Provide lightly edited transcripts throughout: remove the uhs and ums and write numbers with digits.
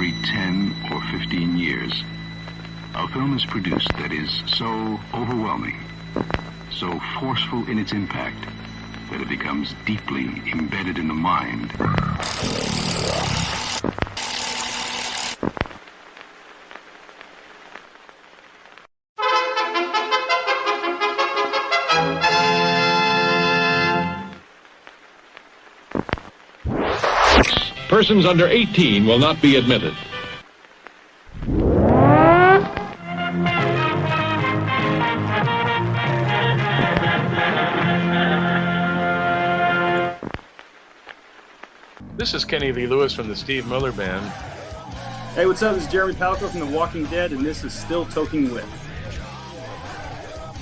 every 10 or 15 years, a film is produced that is so overwhelming, so forceful in its impact, that it becomes deeply embedded in the mind. Persons under 18 will not be admitted. This is Kenny Lee Lewis from the Steve Miller Band. Hey, what's up? This is Jeremy Palko from The Walking Dead, and this is Still Toking With.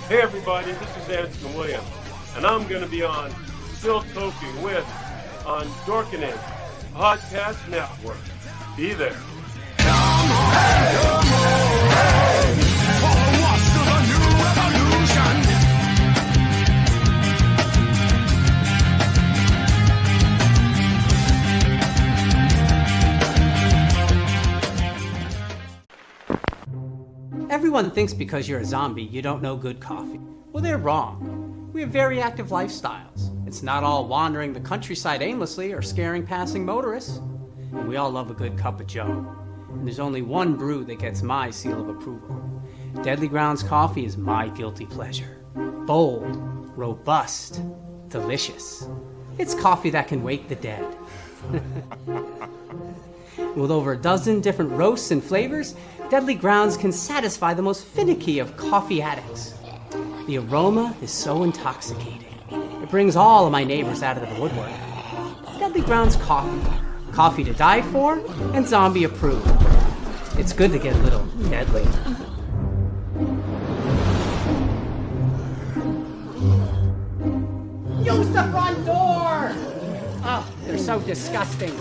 Hey everybody, this is Anscombe Williams, and I'm going to be on Still Toking With on Dorkening Podcast Network. Be there. Everyone thinks because you're a zombie, you don't know good coffee. Well, they're wrong. We have very active lifestyles. It's not all wandering the countryside aimlessly or scaring passing motorists. And we all love a good cup of joe. And there's only one brew that gets my seal of approval. Deadly Grounds coffee is my guilty pleasure. Bold, robust, delicious. It's coffee that can wake the dead. With over a dozen different roasts and flavors, Deadly Grounds can satisfy the most finicky of coffee addicts. The aroma is so intoxicating. It brings all of my neighbors out of the woodwork. Deadly Grounds coffee. Coffee to die for and zombie approved. It's good to get a little deadly. Use the front door! Oh, they're so disgusting.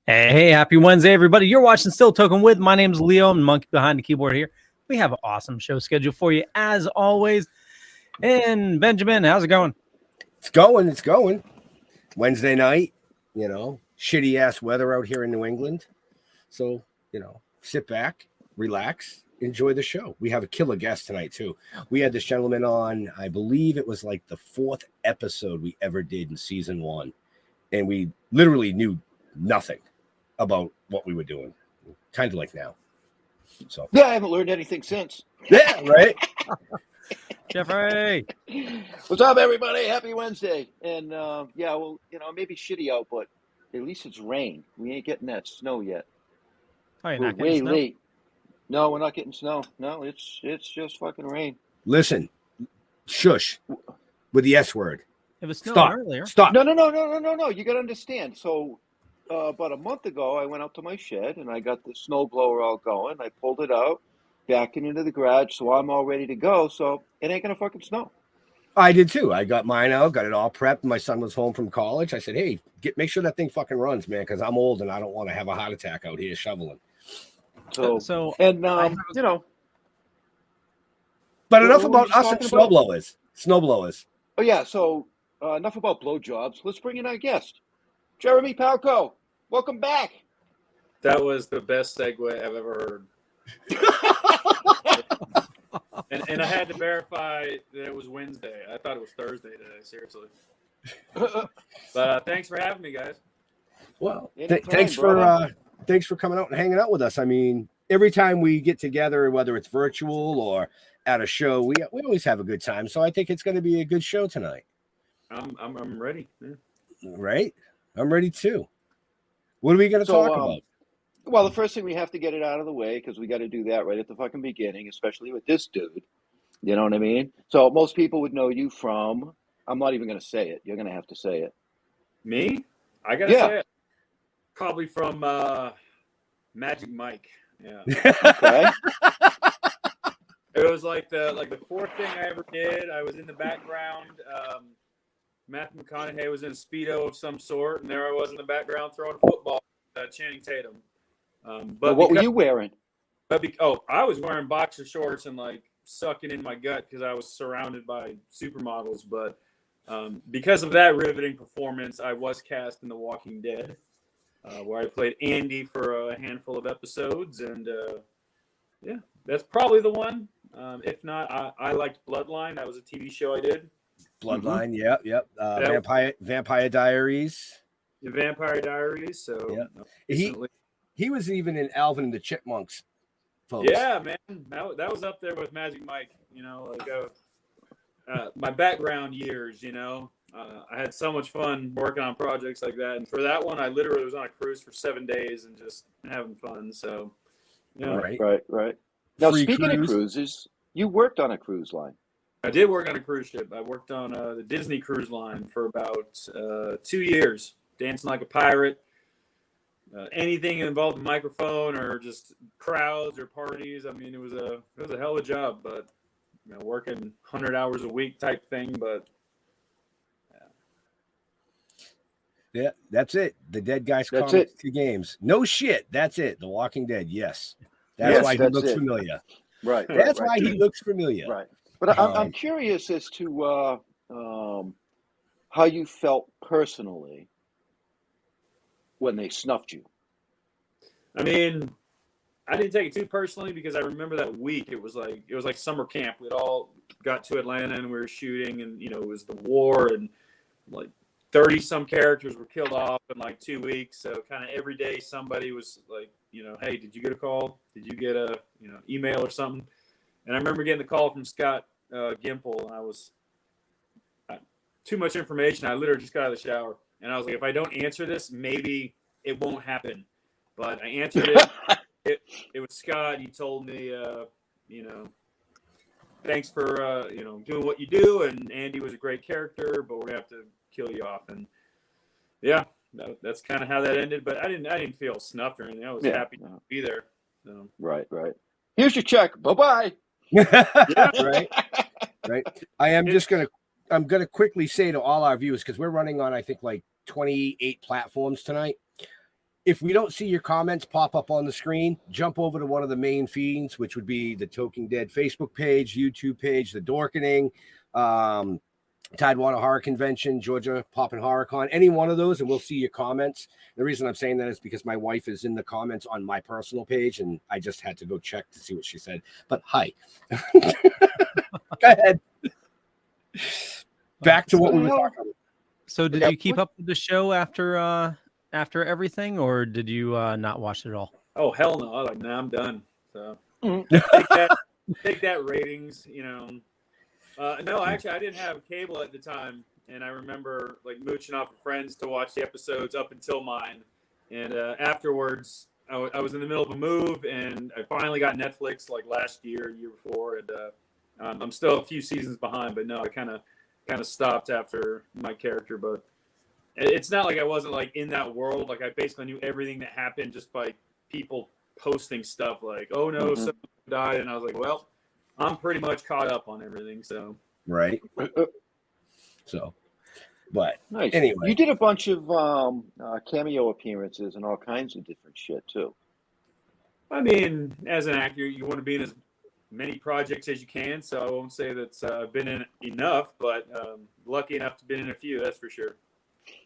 Hey, happy Wednesday, everybody. You're watching Still Toking With. My name's Leo. I'm the monkey behind the keyboard here. We have an awesome show scheduled for you, as always. And Benjamin, how's it going? It's going. Wednesday night, shitty-ass weather out here in New England. So, sit back, relax, enjoy the show. We have a killer guest tonight, too. We had this gentleman on, I believe it was like the 4th episode we ever did in season 1. And we literally knew nothing about what we were doing, kind of like now. So yeah, I haven't learned anything since. Yeah, right. Jeffrey, what's up, everybody? Happy Wednesday. And maybe shitty out, but at least it's rain. We ain't getting that snow yet. Oh, you're we're not getting way snow? late. No, we're not getting snow. No, it's just fucking rain. Listen, shush with the S word. It was snowing Stop. earlier. Stop. No. You got to understand. So about a month ago, I went out to my shed and I got the snow blower all going. I pulled it out, backing into the garage, so I'm all ready to go. So it ain't gonna fucking snow. I did too. I got mine out, got it all prepped. My son was home from college. I said, "Hey, make sure that thing fucking runs, man, because I'm old and I don't want to have a heart attack out here shoveling." So But enough about us and snowblowers. Oh yeah. So enough about blowjobs. Let's bring in our guest, Jeremy Palko. Welcome back. That was the best segue I've ever heard. and I had to verify that it was Wednesday. I thought it was Thursday today, seriously. But thanks for having me, guys. Well, thanks for coming out and hanging out with us. I mean, every time we get together, whether it's virtual or at a show, we always have a good time. So I think it's going to be a good show tonight. I'm ready. Yeah. Right? I'm ready too. What are we going to talk about? Well, the first thing we have to get it out of the way because we got to do that right at the fucking beginning, especially with this dude. You know what I mean? So most people would know you from. I'm not even going to say it. You're going to have to say it. Me? I got to say it. Probably from Magic Mike. Yeah. Okay. It was like the fourth thing I ever did. I was in the background. Matthew McConaughey was in a Speedo of some sort, and there I was in the background throwing a football at Channing Tatum. But what were you wearing? I was wearing boxer shorts and like sucking in my gut because I was surrounded by supermodels. But because of that riveting performance, I was cast in The Walking Dead. where I played Andy for a handful of episodes, and yeah, that's probably the one. If not, I liked Bloodline. That was a TV show I did. Bloodline, yep. Vampire Diaries. The Vampire Diaries. So he was even in Alvin and the Chipmunks, folks. Yeah, man, that was up there with Magic Mike. You know, like my background years. You know, I had so much fun working on projects like that, and for that one, I literally was on a cruise for 7 days and just having fun. So, you know. Right. Now, Free speaking cruise. of cruises, you worked on a cruise line. I did work on a cruise ship. I worked on the Disney Cruise Line for about 2 years, dancing like a pirate. Anything involved in microphone or just crowds or parties. I mean, it was a hell of a job, but you know, working 100 hours a week type thing. But yeah, that's it. The Dead Guys That's Comics it. 2 games. No shit. That's it. The Walking Dead. Yes. That's why he looks familiar. Right. That's why he looks familiar. Right. But I'm curious as to how you felt personally when they snuffed you. I mean, I didn't take it too personally because I remember that week. It was like summer camp. We'd all got to Atlanta and we were shooting, and you know, it was the war, and like 30 some characters were killed off in like 2 weeks. So kind of every day somebody was like, you know, hey, did you get a call? Did you get a email or something? And I remember getting the call from Scott Gimple, and I was too much information. I literally just got out of the shower, and I was like, if I don't answer this, maybe it won't happen. But I answered it. It was Scott. He told me, thanks for doing what you do, and Andy was a great character, but we're gonna have to kill you off. And yeah, that's kind of how that ended. But I didn't feel snuffed or anything. I was happy to be there. So. Right. Here's your check. Bye-bye. Right. I'm gonna quickly say to all our viewers, because we're running on I think like 28 platforms tonight. If we don't see your comments pop up on the screen, jump over to one of the main feeds, which would be the Toking Dead Facebook page, YouTube page, the Dorkening, Tidewater Horror Convention, Georgia Poppin' Horror Con, any one of those, and we'll see your comments. The reason I'm saying that is because my wife is in the comments on my personal page, and I just had to go check to see what she said. But hi. Go ahead. Back to what we were talking about. So did you keep up with the show after everything, or did you not watch it at all? Oh, hell no. I was like, nah, I'm done. So take that ratings, No, actually, I didn't have cable at the time, and I remember like mooching off of friends to watch the episodes up until mine. And afterwards, I was in the middle of a move, and I finally got Netflix like last year before, and I'm still a few seasons behind. But no, I kind of stopped after my character. But it's not like I wasn't like in that world. Like I basically knew everything that happened just by people posting stuff like, "Oh no, someone died," and I was like, "Well, I'm pretty much caught up on everything." So right. So, but nice. Anyway, you did a bunch of cameo appearances and all kinds of different shit too. I mean, as an actor, you want to be in as many projects as you can. So I won't say that I've been in enough, but lucky enough to be in a few. That's for sure.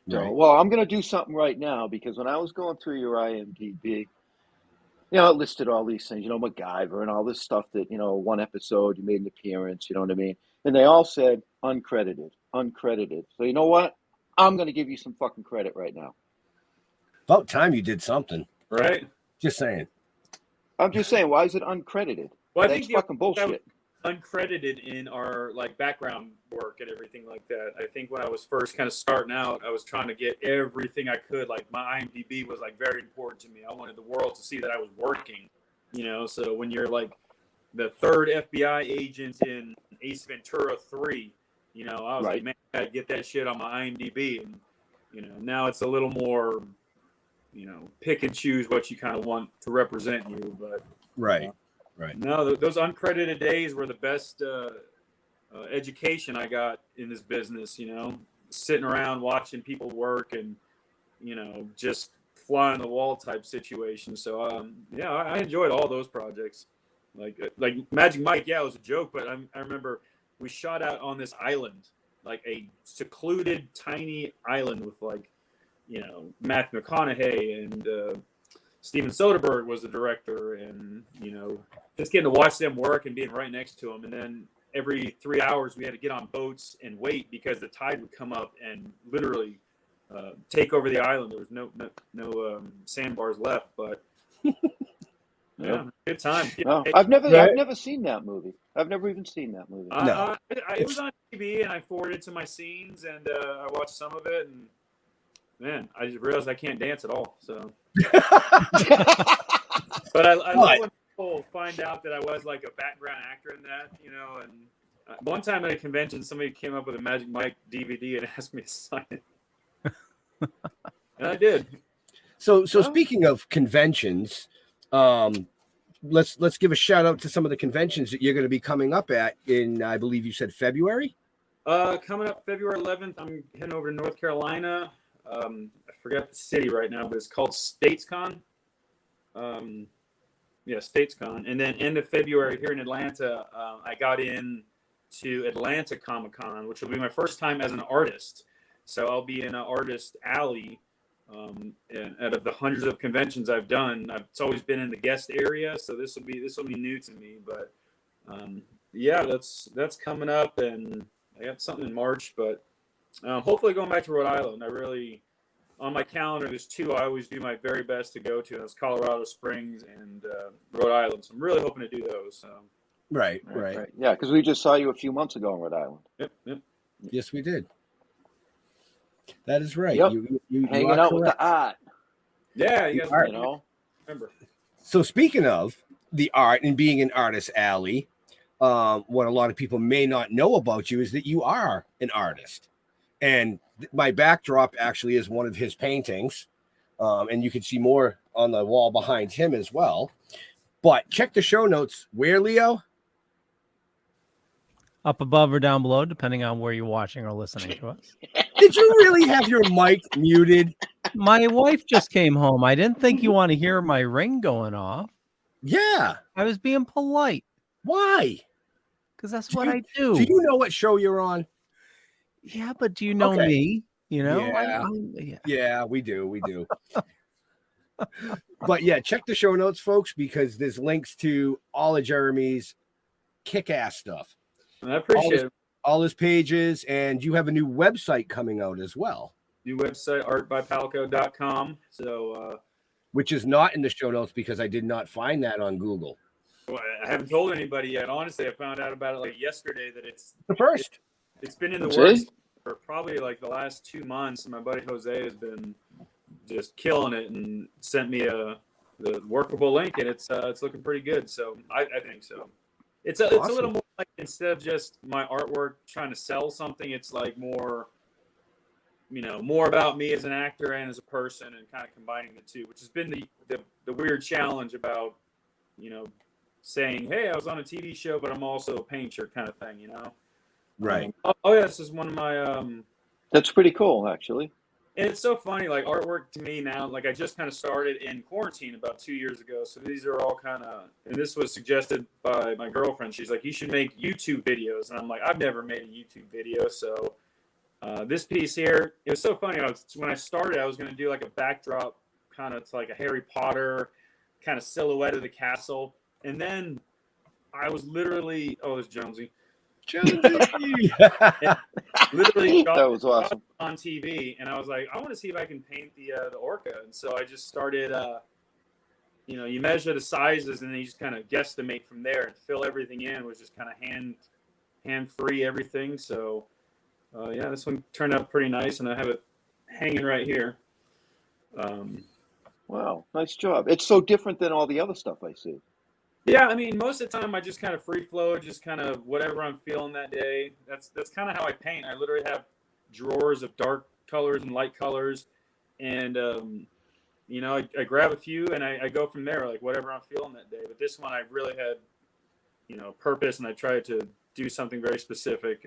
Right. Well, I'm going to do something right now because when I was going through your IMDb, it listed all these things, MacGyver and all this stuff that, one episode you made an appearance, you know what I mean? And they all said uncredited. So you know what? I'm going to give you some fucking credit right now. About time you did something. Right? Just saying. I'm just saying, why is it uncredited? Well, That's fucking bullshit. Uncredited in our like background work and everything like that. I think when I was first kind of starting out, I was trying to get everything I could. Like my IMDb was like very important to me. I wanted the world to see that I was working, So when you're like the third FBI agent in Ace Ventura 3, I was like, man, I gotta get that shit on my IMDb. And now it's a little more, pick and choose what you kind of want to represent you. But right. No, those uncredited days were the best education I got in this business, sitting around watching people work and, just fly on the wall type situation. So, I enjoyed all those projects. Like Magic Mike, it was a joke, but I remember we shot out on this island, like a secluded, tiny island with like, Matthew McConaughey and Steven Soderbergh was the director, and just getting to watch them work and being right next to them. And then every 3 hours we had to get on boats and wait because the tide would come up and literally take over the island. There was no sandbars left, but yeah, good time. No, I've never seen that movie. I've never even seen that movie. No. It was on TV, and I forwarded to my scenes, and I watched some of it, and man, I just realized I can't dance at all. So, but I love when people find out that I was like a background actor in that, And one time at a convention, somebody came up with a Magic Mike DVD and asked me to sign it, and I did. So speaking of conventions, let's give a shout out to some of the conventions that you're going to be coming up at in, I believe you said February. Coming up February 11th, I'm heading over to North Carolina. I forgot the city right now, but it's called StatesCon. StatesCon. And then end of February here in Atlanta, I got in to Atlanta Comic-Con, which will be my first time as an artist. So I'll be in an artist alley. And out of the hundreds of conventions I've done, it's always been in the guest area. So this will be new to me. But that's coming up, and I got something in March, but hopefully going back to Rhode Island. On my calendar, there's two I always do my very best to go to. That's Colorado Springs and Rhode Island. So I'm really hoping to do those. So. Right. Yeah, because we just saw you a few months ago in Rhode Island. Yep. Yes, we did. That is right. Yep. You hanging out with the art. Yeah, you guys remember. So speaking of the art and being an artist alley, what a lot of people may not know about you is that you are an artist. And my backdrop actually is one of his paintings. And you can see more on the wall behind him as well. But check the show notes. Where, Leo? Up above or down below, depending on where you're watching or listening to us. Did you really have your mic muted? My wife just came home. I didn't think you want to hear my ring going off. Yeah. I was being polite. Why? Because that's what I do. Do you know what show you're on? Yeah, but do you know me? Yeah. Yeah, we do. But yeah, check the show notes, folks, because there's links to all of Jeremy's kick-ass stuff. I appreciate it. All his pages, and you have a new website coming out as well. New website, artbypalko.com. So, which is not in the show notes because I did not find that on Google. Well, I haven't told anybody yet. Honestly, I found out about it like yesterday that it's the first. It's been in the works for probably like the last 2 months. And my buddy Jose has been just killing it and sent me the workable link, and it's looking pretty good. So I think so. It's a little more like, instead of just my artwork trying to sell something, it's like more, more about me as an actor and as a person, and kind of combining the two, which has been the weird challenge about, saying, hey, I was on a TV show, but I'm also a painter kind of thing, Right. This is one of my That's pretty cool, actually. And it's so funny, like artwork to me now, like I just kind of started in quarantine about 2 years ago. So these are all kind of, and this was suggested by my girlfriend. She's like, you should make YouTube videos. And I'm like, I've never made a YouTube video. So this piece here, it was so funny. When I started, I was going to do like a backdrop kind of like a Harry Potter kind of silhouette of the castle. And then I was literally, there's Jonesy. Literally that was awesome on TV, and I was like, I want to see if I can paint the orca. And so I just started you measure the sizes and then you just kind of guesstimate from there and fill everything in, which is kind of hand free everything. So this one turned out pretty nice, and I have it hanging right here. Wow, nice job. It's so different than all the other stuff I see. Yeah, I mean, most of the time I just kind of free flow, just kind of whatever I'm feeling that day. That's kind of how I paint. I literally have drawers of dark colors and light colors, and I grab a few and I go from there, like whatever I'm feeling that day. But this one I really had, purpose, and I tried to do something very specific.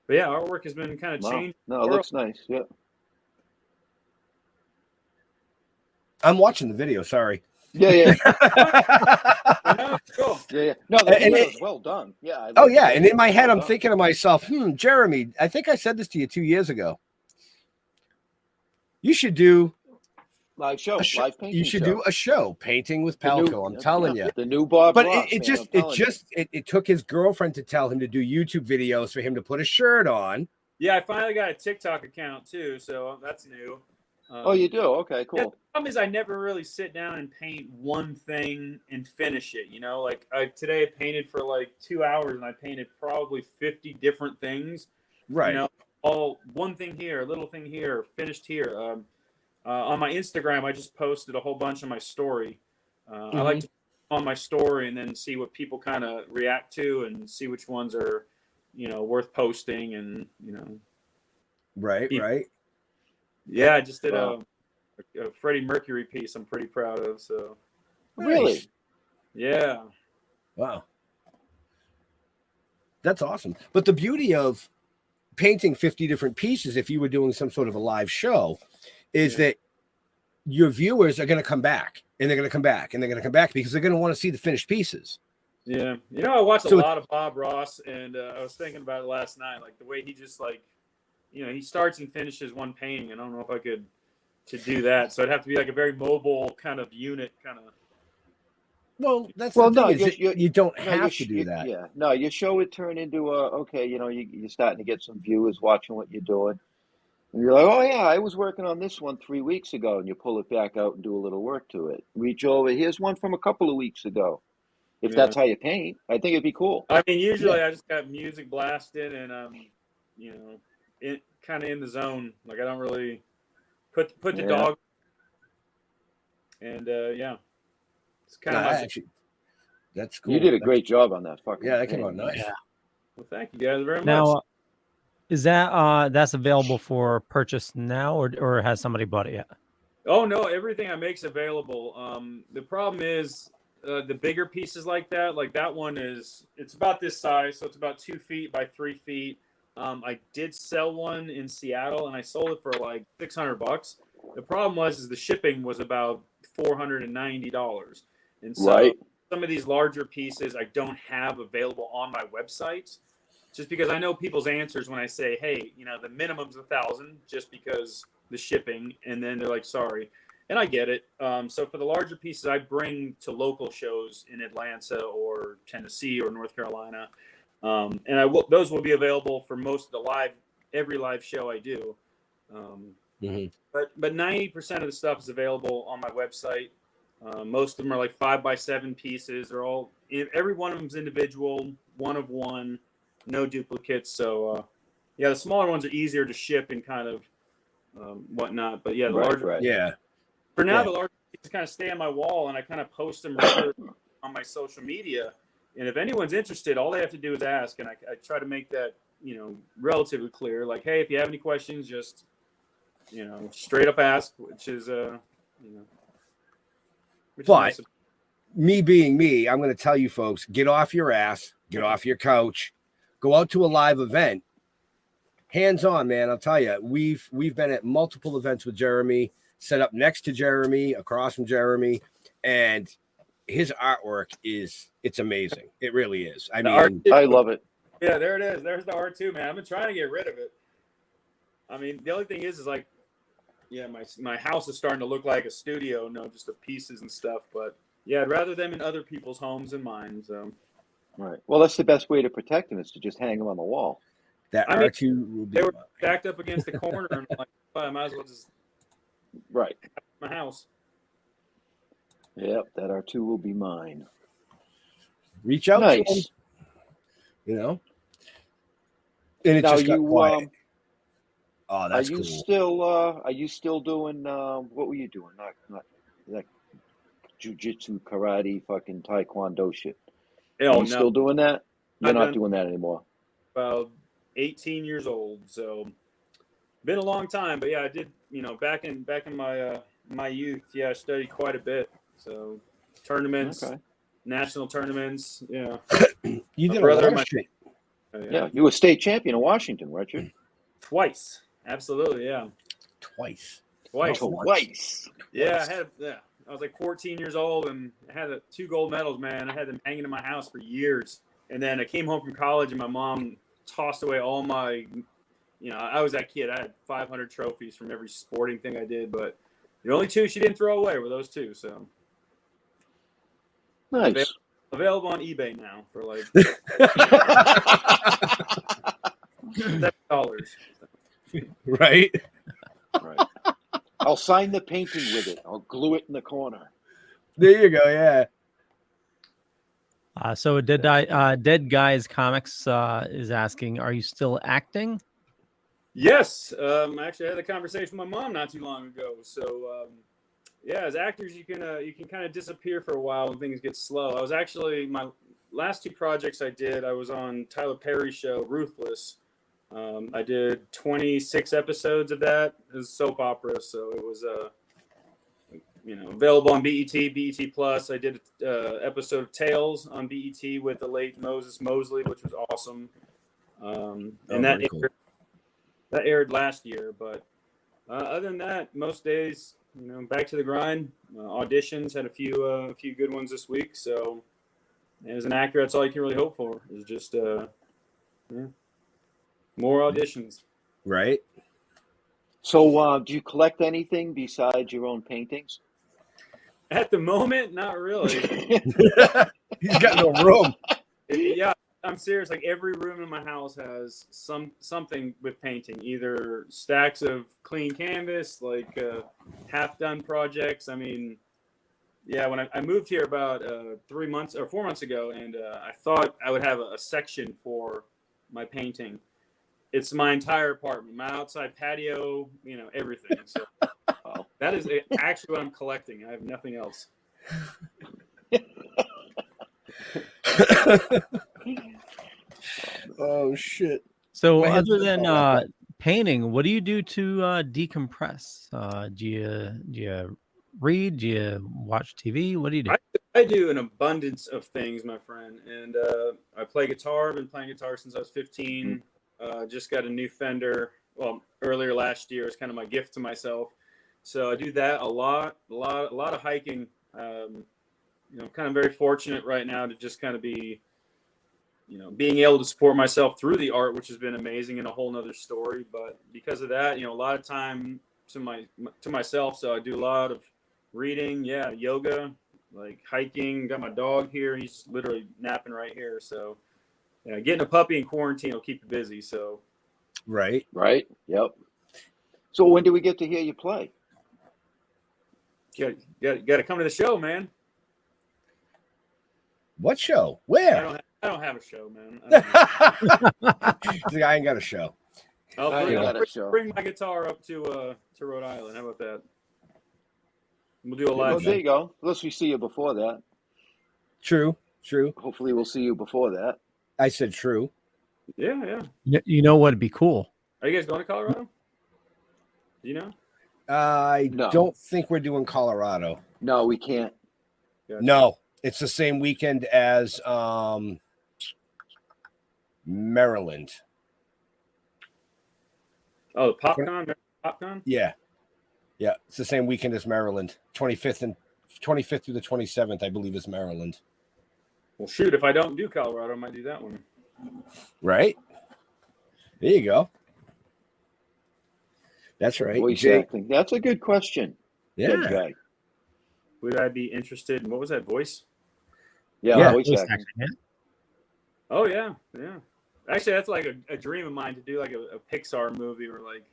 But yeah, artwork has been kind of changed. No, it looks nice. Yeah. I'm watching the video. Sorry. Yeah. No, cool. Yeah. No, the well done. Yeah. And in my head, I'm thinking to myself, Jeremy, I think I said this to you 2 years ago. You should do Live show, live painting. You should do a show, painting with The new- Palko. I'm telling you. The new Bob But Ross, it man, just I'm telling you. it took his girlfriend to tell him to do YouTube videos for him to put a shirt on. Yeah, I finally got a TikTok account too, so that's new. Oh, you do? Okay, cool. Yeah, the problem is I never really sit down and paint one thing and finish it. You know, like today I painted for like 2 hours and I painted probably 50 different things. Right. You know, all one thing here, a little thing here, finished here. On my Instagram, I just posted a whole bunch on my story. I like to on my story and then see what people kind of react to and see which ones are, you know, worth posting and, you know. Right. Yeah, I just did a Freddie Mercury piece I'm pretty proud of. So. Really? Nice. Yeah. Wow. That's awesome. But the beauty of painting 50 different pieces, if you were doing some sort of a live show, is that your viewers are going to come back and they're going to come back and they're going to come back because they're going to want to see the finished pieces. Yeah. You know, I watched a lot of Bob Ross and I was thinking about it last night, like the way he just like, you know, he starts and finishes one painting. I don't know if I could to do that. So it'd have to be like a very mobile kind of unit kind of. Well, that's the thing you don't have to do that. Yeah. No, your show would turn into you know, you're starting to get some viewers watching what you're doing. And you're like, oh, yeah, I was working on this one 3 weeks ago. And you pull it back out and do a little work to it. Reach over. Here's one from a couple of weeks ago. If that's how you paint, I think it'd be cool. I mean, usually I just got music blasted and, you know, kind of in the zone. Like I don't really put the dog. And, yeah. It's kind of actually, that's cool. You did a great job on that fucking that came out nice. Yeah. Well, thank you guys very much. Now, is that that's available for purchase now, or has somebody bought it yet? Oh no, everything I make's available. The problem is the bigger pieces like that one it's about this size, so it's about 2 feet by 3 feet. I did sell one in Seattle and I sold it for like $600. The problem is the shipping was about $490. And so some of these larger pieces I don't have available on my website. Just because I know people's answers when I say, hey, you know, the minimum's 1,000 just because the shipping, and then they're like, sorry. And I get it. So for the larger pieces, I bring to local shows in Atlanta or Tennessee or North Carolina. And those will be available for most of every live show I do. But 90% of the stuff is available on my website. Most of them are like 5x7 pieces. They're all, every one of them is individual, one of one. No duplicates. So, the smaller ones are easier to ship and kind of whatnot. But, the larger. Yeah. For now, the larger pieces kind of stay on my wall, and I kind of post them regularly on my social media. And if anyone's interested, all they have to do is ask. And I try to make that, you know, relatively clear. Like, hey, if you have any questions, just, you know, straight up ask, which is, you know. But me being me, I'm going to tell you folks, get off your ass, get off your couch. Go out to a live event, hands on, man. I'll tell you, we've been at multiple events with Jeremy, set up next to Jeremy, across from Jeremy, and his artwork it's amazing. It really is. I mean, I love it. Yeah, there it is. There's the art too, man. I've been trying to get rid of it. I mean, the only thing is like, yeah, my house is starting to look like a studio, just the pieces and stuff. But yeah, I'd rather them in other people's homes than mine. So. Right. Well, that's the best way to protect them is to just hang them on the wall. That R2 will be. They were backed up against the corner, and I'm like, well, I might as well just my house. Yep, that R2 will be mine. Reach out to them, you know. And it just got quiet. Oh, that's cool. Are you still doing? What were you doing? Not like jujitsu, karate, fucking taekwondo shit. Are you still doing that? You're not doing that anymore. About 18 years old, so been a long time. But yeah, I did. You know, back in my my youth, I studied quite a bit. So tournaments, national tournaments. Yeah, you did a lot of shit. Yeah, you were state champion in Washington, weren't you? Twice, absolutely. Yeah, twice. Yeah, I was like 14 years old and I had 2 gold medals, man. I had them hanging in my house for years. And then I came home from college and my mom tossed away all my I was that kid. I had 500 trophies from every sporting thing I did, but the only 2 she didn't throw away were those 2. So Nice. available on eBay now for like $7. Right. Right. I'll sign the painting with it. I'll glue it in the corner. There you go. Yeah. So Dead Guys Comics is asking, are you still acting? Yes. Actually, I had a conversation with my mom not too long ago. So, yeah, as actors, you can kind of disappear for a while when things get slow. I was actually, my last 2 projects I did, I was on Tyler Perry's show, Ruthless. I did 26 episodes of that. It was soap opera, so it was available on BET Plus. I did an episode of Tales on BET with the late Moses Mosley, which was awesome. And that aired last year. But other than that, most days, back to the grind. Auditions, had a few good ones this week. So as an actor, that's all you can really hope for is just more auditions. Right. So, do you collect anything besides your own paintings? At the moment, not really. He's got no room. Yeah, I'm serious. Like every room in my house has something with painting, either stacks of clean canvas, like half-done projects. I mean, yeah, when I moved here about 4 months ago, and I thought I would have a section for my painting. It's my entire apartment, my outside patio, everything. So that is actually what I'm collecting. I have nothing else. Oh shit. So other than painting, what do you do to decompress? Do you read? Do you watch TV? What do you do? I do an abundance of things, my friend. And I play guitar. I've been playing guitar since I was 15. Just got a new Fender. Well, earlier last year. It's kind of my gift to myself. So I do that a lot of hiking. Kind of very fortunate right now to just kind of be, being able to support myself through the art, which has been amazing and a whole nother story. But because of that, a lot of time to myself. So I do a lot of reading, yoga, like hiking. Got my dog here. He's literally napping right here. So getting a puppy in quarantine will keep you busy. So right. Yep. So when do we get to hear you play? You got to come to the show, man. What show? Where? I don't have a show, man. I ain't got a show. I'll bring my guitar up to Rhode Island. How about that? We'll do a live show. There you go. Unless we see you before that. True. Hopefully we'll see you before that. I said true. Yeah. You know what'd be cool? Are you guys going to Colorado? Do you know? I don't think we're doing Colorado. No, we can't. Gotcha. No, it's the same weekend as Maryland. Oh, the PopCon? Yeah. It's the same weekend as Maryland. 25th through the 27th, I believe, is Maryland. Well, shoot, if I don't do Colorado, I might do that one. Right. There you go. That's right. Voice acting. That's a good question. Yeah. Would I be interested in, what was that, voice? Yeah, voice acting. Yeah. Oh, yeah. Actually, that's like a dream of mine to do like a Pixar movie or like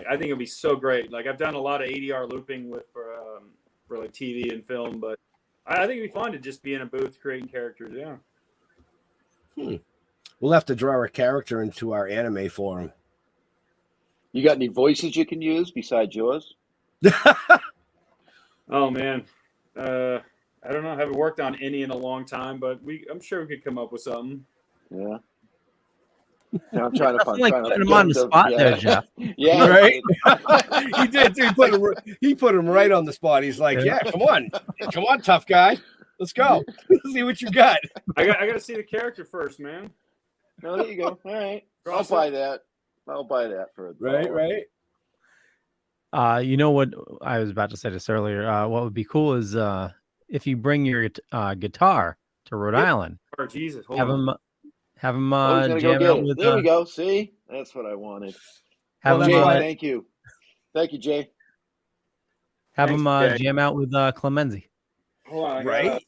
I think it'd be so great. Like I've done a lot of ADR looping for like TV and film, but I think it'd be fun to just be in a booth creating characters. Yeah. We'll have to draw a character into our anime forum. You got any voices you can use besides yours? Oh man, I don't know. I haven't worked on any in a long time, but I'm sure we could come up with something. Yeah. I'm trying to find. Like putting him on the spot there, Jeff. Yeah, right. He did too. He put him right on the spot. He's like, "Yeah, come on, tough guy, let's go. Let's see what you got." I got to see the character first, man. No, there you go. All right, I'll buy that. I'll buy that for $1. Right. You know what I was about to say this earlier. What would be cool is if you bring your guitar to Rhode Island. Oh, Jesus. Have him Oh, he's gonna go jam get out it. with. There we go. See, that's what I wanted. Have Well, him. Jay, thank you. Thank you, Jay. Have Thanks, him Jay. jam out with Clemenzi. Hold on, I Right? gotta-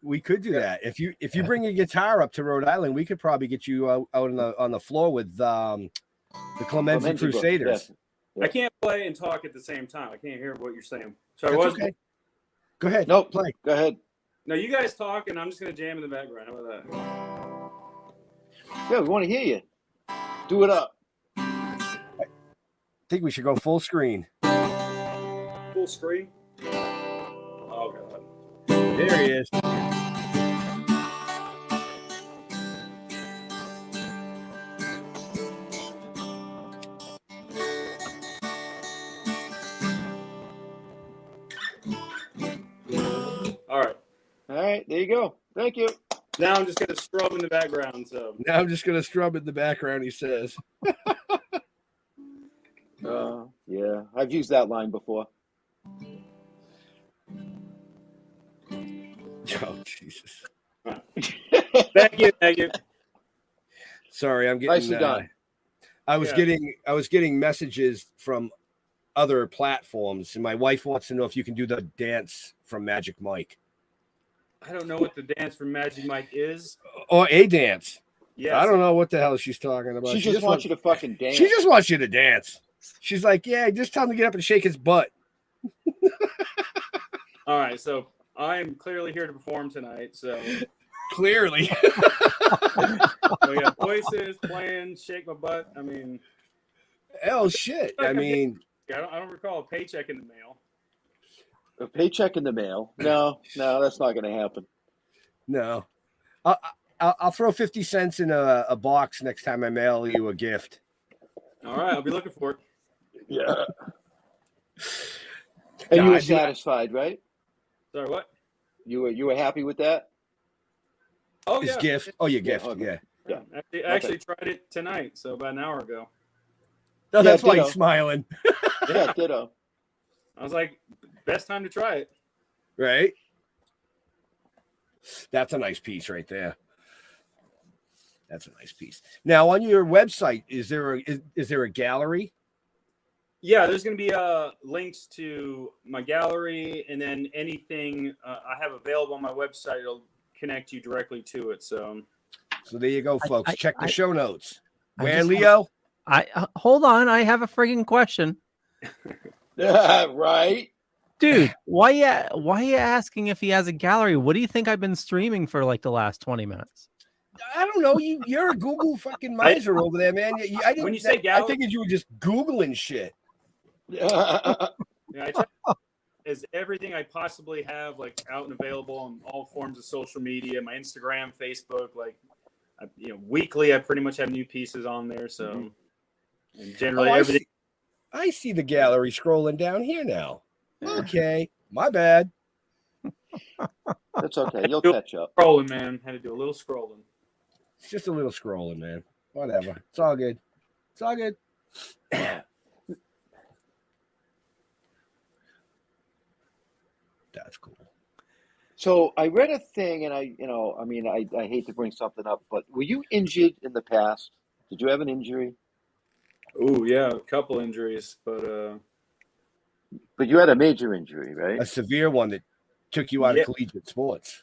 We could do that. If you bring a guitar up to Rhode Island, we could probably get you out on the floor with the Clemenzi Clemenzi book, Crusaders. yes. I can't play and talk at the same time. I can't hear what you're saying. So I That's was okay. Go ahead. Nope. Play. Go ahead. No, you guys talk, and I'm just gonna jam in the background. How about that? Yeah, we want to hear you. Do it up. I think we should go full screen. Full screen. Oh god. There he is. All right. All right, there you go. Thank you. Now I'm just gonna strum in the background. So Now I'm just gonna strum in the background. He says. Yeah, I've used that line before. Oh Jesus! thank you. Sorry, I'm getting. Nicely done. I was Yeah. getting messages from other platforms, and my wife wants to know if you can do the dance from Magic Mike I don't know what the dance from Magic Mike is. or a dance. Yes. I don't know what the hell she's talking about. She just wants you to fucking dance. She just wants you to dance. She's like, yeah, just tell him to get up and shake his butt. All right. So I'm clearly here to perform tonight. So Clearly. we got voices playing, shake my butt. I mean, Hell shit. I mean, I don't recall a paycheck in the mail. A paycheck in the mail. No, that's not going to happen. no. I'll throw 50 cents in a box next time I mail you a gift. All right. I'll be looking for it. Yeah. And No, you I were do- satisfied, right? Sorry, what? You were happy with that? Oh, His yeah. gift. Oh, your gift. okay. Yeah. Yeah. I actually tried it tonight, so about an hour ago. No, that's why ditto. he's smiling. Yeah, ditto. I was like, best time to try it. Right? That's a nice piece right there. That's a nice piece. Now, on your website, is there a gallery? Yeah, there's going to be links to my gallery, and then anything I have available on my website, it'll connect you directly to it. So there you go, folks. Check the show notes. I Where, just- Leo? Hold on. I have a friggin' question. Right? Dude, why you asking if he has a gallery? What do you think I've been streaming for like the last 20 minutes? I don't know. You're a Google fucking miser over there, man. When you say I gallery- figured you were just Googling shit. yeah, I try is everything I possibly have like out and available on all forms of social media, my Instagram, Facebook, like weekly. I pretty much have new pieces on there. So and generally everything. I see the gallery scrolling down here now. Okay, my bad. That's okay. You'll catch up. Scrolling, man. Had to do a little scrolling. It's just a little scrolling, man. Whatever. It's all good. It's all good. That's cool. So I read a thing, and I hate to bring something up, but were you injured in the past? Did you have an injury? Oh yeah, a couple injuries, but you had a major injury, right? A severe one that took you out of collegiate sports.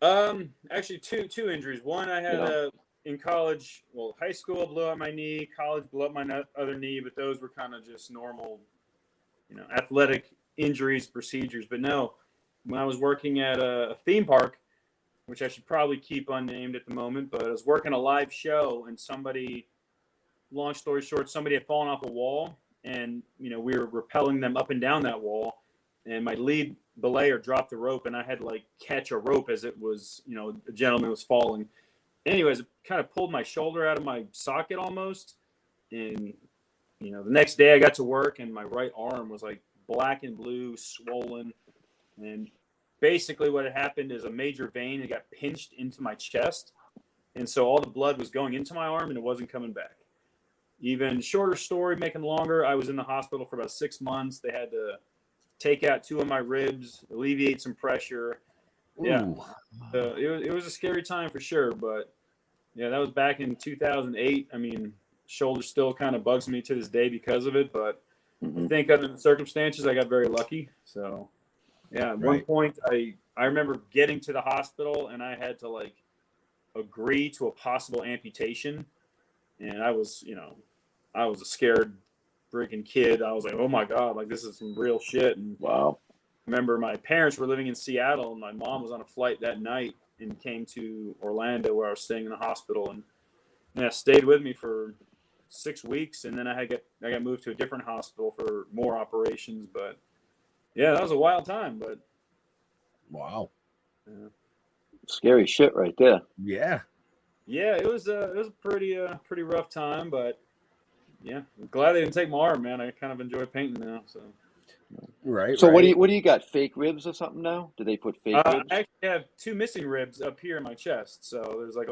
Actually two injuries. One I had in college. Well, high school blew out my knee. College blew up my other knee, but those were kind of just normal, athletic injuries, procedures. But no, when I was working at a theme park, which I should probably keep unnamed at the moment, but I was working a live show, and somebody, long story short, somebody had fallen off a wall, and we were rappelling them up and down that wall, and my lead belayer dropped the rope, and I had to like catch a rope as it was, the gentleman was falling. Anyways, it kind of pulled my shoulder out of my socket almost, and the next day I got to work, and my right arm was like black and blue, swollen, and basically what had happened is a major vein had got pinched into my chest, and so all the blood was going into my arm and it wasn't coming back. Even shorter story, making longer, I was in the hospital for about 6 months. They had to take out 2 of my ribs, alleviate some pressure. Yeah, it was a scary time for sure, but Yeah, that was back in 2008. I mean, shoulder still kind of bugs me to this day because of it, but I think under the circumstances, I got very lucky. So, yeah, at one point, I remember getting to the hospital and I had to like agree to a possible amputation, and I was a scared freaking kid. I was like, oh my god, like this is some real shit. And Wow. I remember my parents were living in Seattle, and my mom was on a flight that night and came to Orlando where I was staying in the hospital, and stayed with me for 6 weeks, and then I got moved to a different hospital for more operations. But yeah, that was a wild time. But Wow. yeah. Scary shit right there. Yeah. Yeah, it was a pretty rough time, but yeah, I'm glad they didn't take my arm, man. I kind of enjoy painting now. So Right. So right. what do you got? Fake ribs or something now? Do they put fake ribs? I actually have 2 missing ribs up here in my chest. So there's like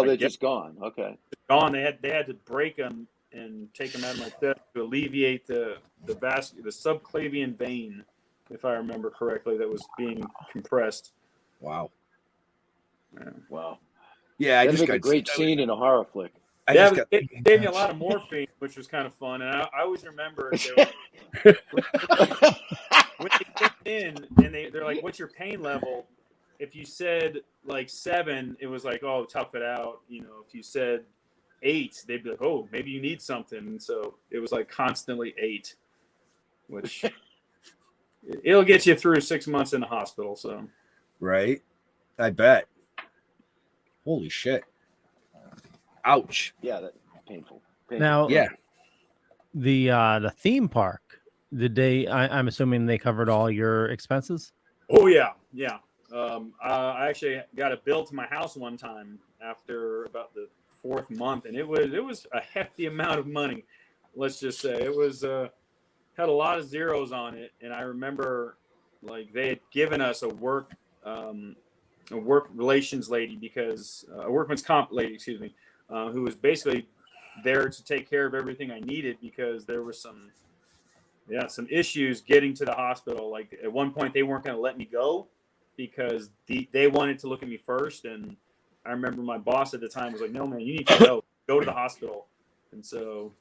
They're just gone. Okay. gone. They had to break them and take them out of my chest to alleviate the subclavian vein, if I remember correctly, that was being compressed. Wow. Yeah. Wow. Yeah, I That'd just make got a great scene in a horror flick. It gave me a lot of morphine, which was kind of fun. And I always remember when they came in and they're like, "What's your pain level?" If you said like 7, it was like, "Oh, tough it out." You know, if you said 8, they'd be like, "Oh, maybe you need something." And so it was like constantly 8, which it'll get you through 6 months in the hospital. So right. I bet. Holy shit. Ouch. Yeah, that's painful. Now, Yeah. the theme park, did they? I'm assuming they covered all your expenses. Oh yeah. I actually got a bill to my house one time after about the 4th month, and it was a hefty amount of money. Let's just say it was had a lot of zeros on it, and I remember like they had given us a work relations lady, because a workman's comp lady, excuse me, who was basically there to take care of everything I needed, because there was some issues getting to the hospital. Like at one point they weren't going to let me go because they wanted to look at me first. And I remember my boss at the time was like, "No, man, you need to go to the hospital." And so,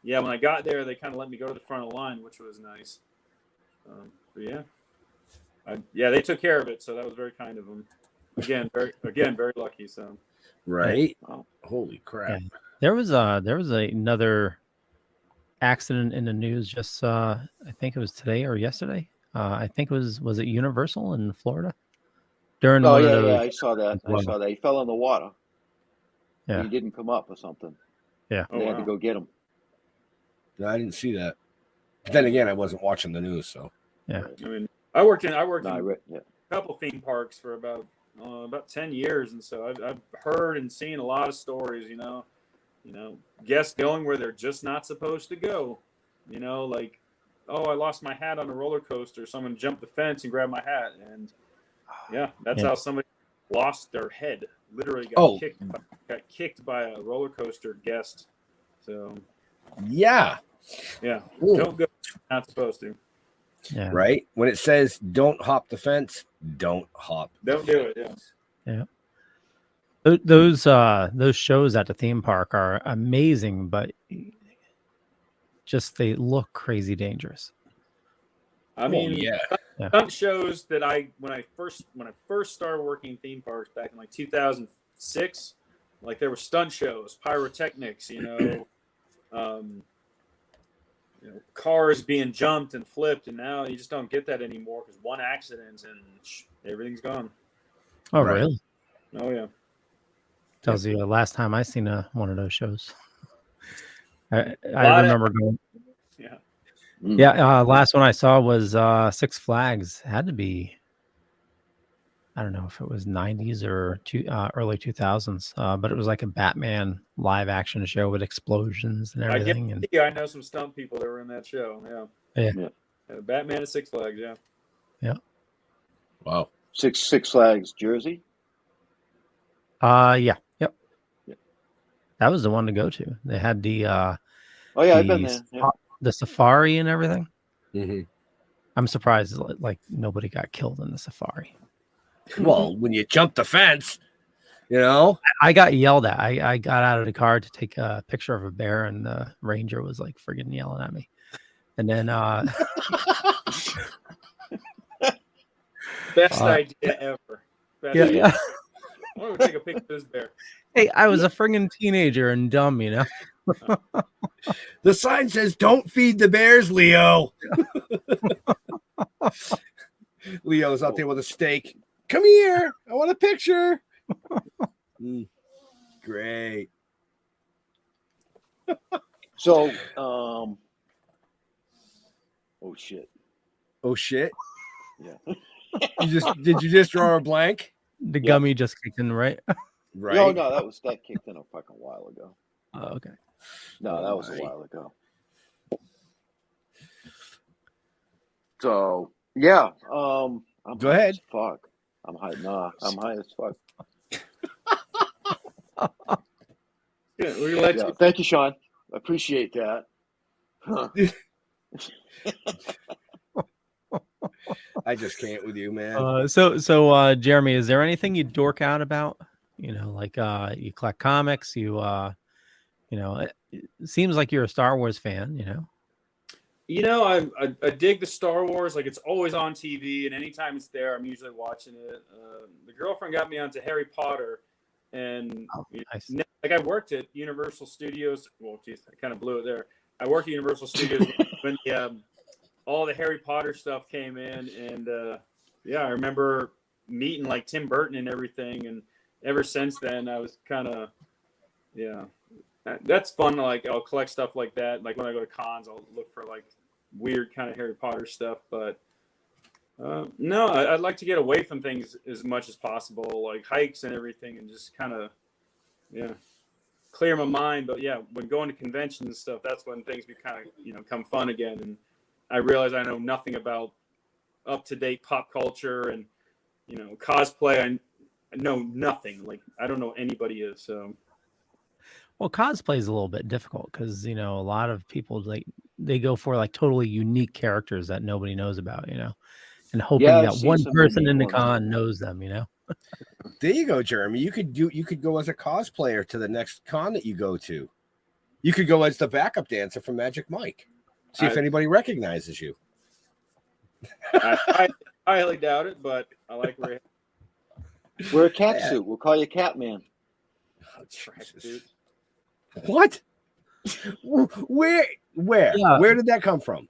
yeah, when I got there, they kind of let me go to the front of the line, which was nice. But yeah, they took care of it. So that was very kind of them. Again, very lucky. So, Right. Wow. Holy crap. Yeah. There was another accident in the news just I think it was today or yesterday. I think was it Universal in Florida during Oh one yeah, of those. yeah. I saw that. Wow. I saw that. He fell in the water. Yeah. He didn't come up or something. Yeah. They had to go get him. No, I didn't see that. But then again, I wasn't watching the news, so. Yeah. I mean, I worked in Yeah. a couple theme parks for about 10 years, and so I've heard and seen a lot of stories. You know, guests going where they're just not supposed to go. You know, like, oh, I lost my hat on a roller coaster. Someone jumped the fence and grabbed my hat, and that's how somebody lost their head. Literally got kicked by a roller coaster guest. So yeah, Ooh. Don't go. Not supposed to. Yeah. Right. When it says "Don't hop the fence," don't hop. Don't do it. Yeah. Those shows at the theme park are amazing, but just they look crazy dangerous. I mean, some shows that when I first started working in theme parks back in like 2006, like there were stunt shows, pyrotechnics, cars being jumped and flipped, and now you just don't get that anymore because one accident and everything's gone. Oh, right. Really? Oh, yeah. Tells you the last time I seen one of those shows. I remember going. Yeah. Yeah. Last one I saw was Six Flags. Had to be. I don't know if it was 90s or early 2000s, but it was like a Batman live action show with explosions and everything. I know some stunt people that were in that show. Yeah. Batman at Six Flags. Yeah. Yeah. Wow. Six Flags, Jersey. Yeah. Yep. Yeah. That was the one to go to. They had the. I've been there. Yeah. The safari and everything. Mm-hmm. I'm surprised like nobody got killed in the safari. Well, when you jump the fence, You know, I got yelled at. I got out of the car to take a picture of a bear, and the ranger was like friggin' yelling at me. And then Best idea ever. Best idea. yeah. I'm gonna take a picture of this bear. Hey, I was a friggin' teenager and dumb, you know. the sign says, "Don't feed the bears, Leo." Leo's out there with a steak. Come here. I want a picture. Great. So, oh shit. Oh shit. Yeah. Did you just draw a blank? The gummy just kicked in, right? Right. No, that kicked in a fucking while ago. Oh, okay. No, that was a while ago. So yeah, I'm Go high ahead. as fuck. I'm high. Nah, I'm high as fuck. Good. We're gonna let Yeah, you. thank you, Sean. I appreciate that. Huh. I just can't with you, man. So Jeremy, is there anything you dork out about? You know, like you collect comics, you know, it seems like you're a Star Wars fan, you know. You know, I dig the Star Wars. Like, it's always on TV, and anytime it's there, I'm usually watching it. The girlfriend got me onto Harry Potter, and Nice. like I worked at Universal Studios. Well, geez, I kind of blew it there. I worked at Universal Studios when all the Harry Potter stuff came in, and yeah, I remember meeting like Tim Burton and everything, and ever since then, I was kind of, yeah. That's fun. Like, I'll collect stuff like that. Like, when I go to cons, I'll look for like weird kind of Harry Potter stuff. But no, I'd like to get away from things as much as possible, like hikes and everything, and just kind of, yeah, clear my mind. But yeah, when going to conventions and stuff, that's when things become fun again. And I realize I know nothing about up to date pop culture and cosplay. I know nothing. Like, I don't know anybody is so. Well, cosplay is a little bit difficult because, you know, a lot of people they go for like totally unique characters that nobody knows about, you know, and hoping Yeah, I've that seen one some person unique in the ones. con knows them, you know. There you go, Jeremy. You could go as a cosplayer to the next con that you go to. You could go as the backup dancer from Magic Mike. See if anybody recognizes you. I highly doubt it, but I like where Wear a cat suit. We'll call you Catman. dude. What? Where? Yeah. Where did that come from?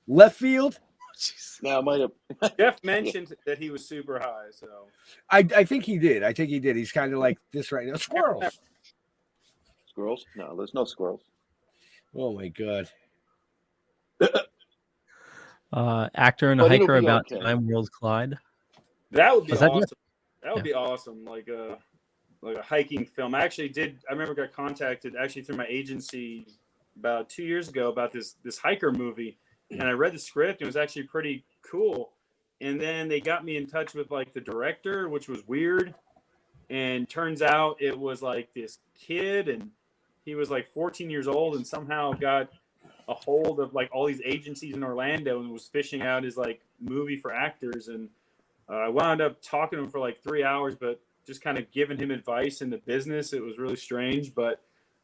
Left field? Now, I might have. Jeff mentioned that he was super high, so I think he did. He's kind of like this right now. Squirrels. Squirrels? No, there's no squirrels. Oh my god. Actor and But it'll hiker be about okay. time worlds collide. that would be Was that awesome. good? That would be awesome, like a hiking film. I remember got contacted actually through my agency about 2 years ago about this hiker movie, and I read the script. It was actually pretty cool, and then they got me in touch with like the director, which was weird. And turns out it was like this kid, and he was like 14 years old, and somehow got a hold of like all these agencies in Orlando and was fishing out his like movie for actors. And I wound up talking to him for like 3 hours, but just kind of giving him advice in the business. It was really strange, but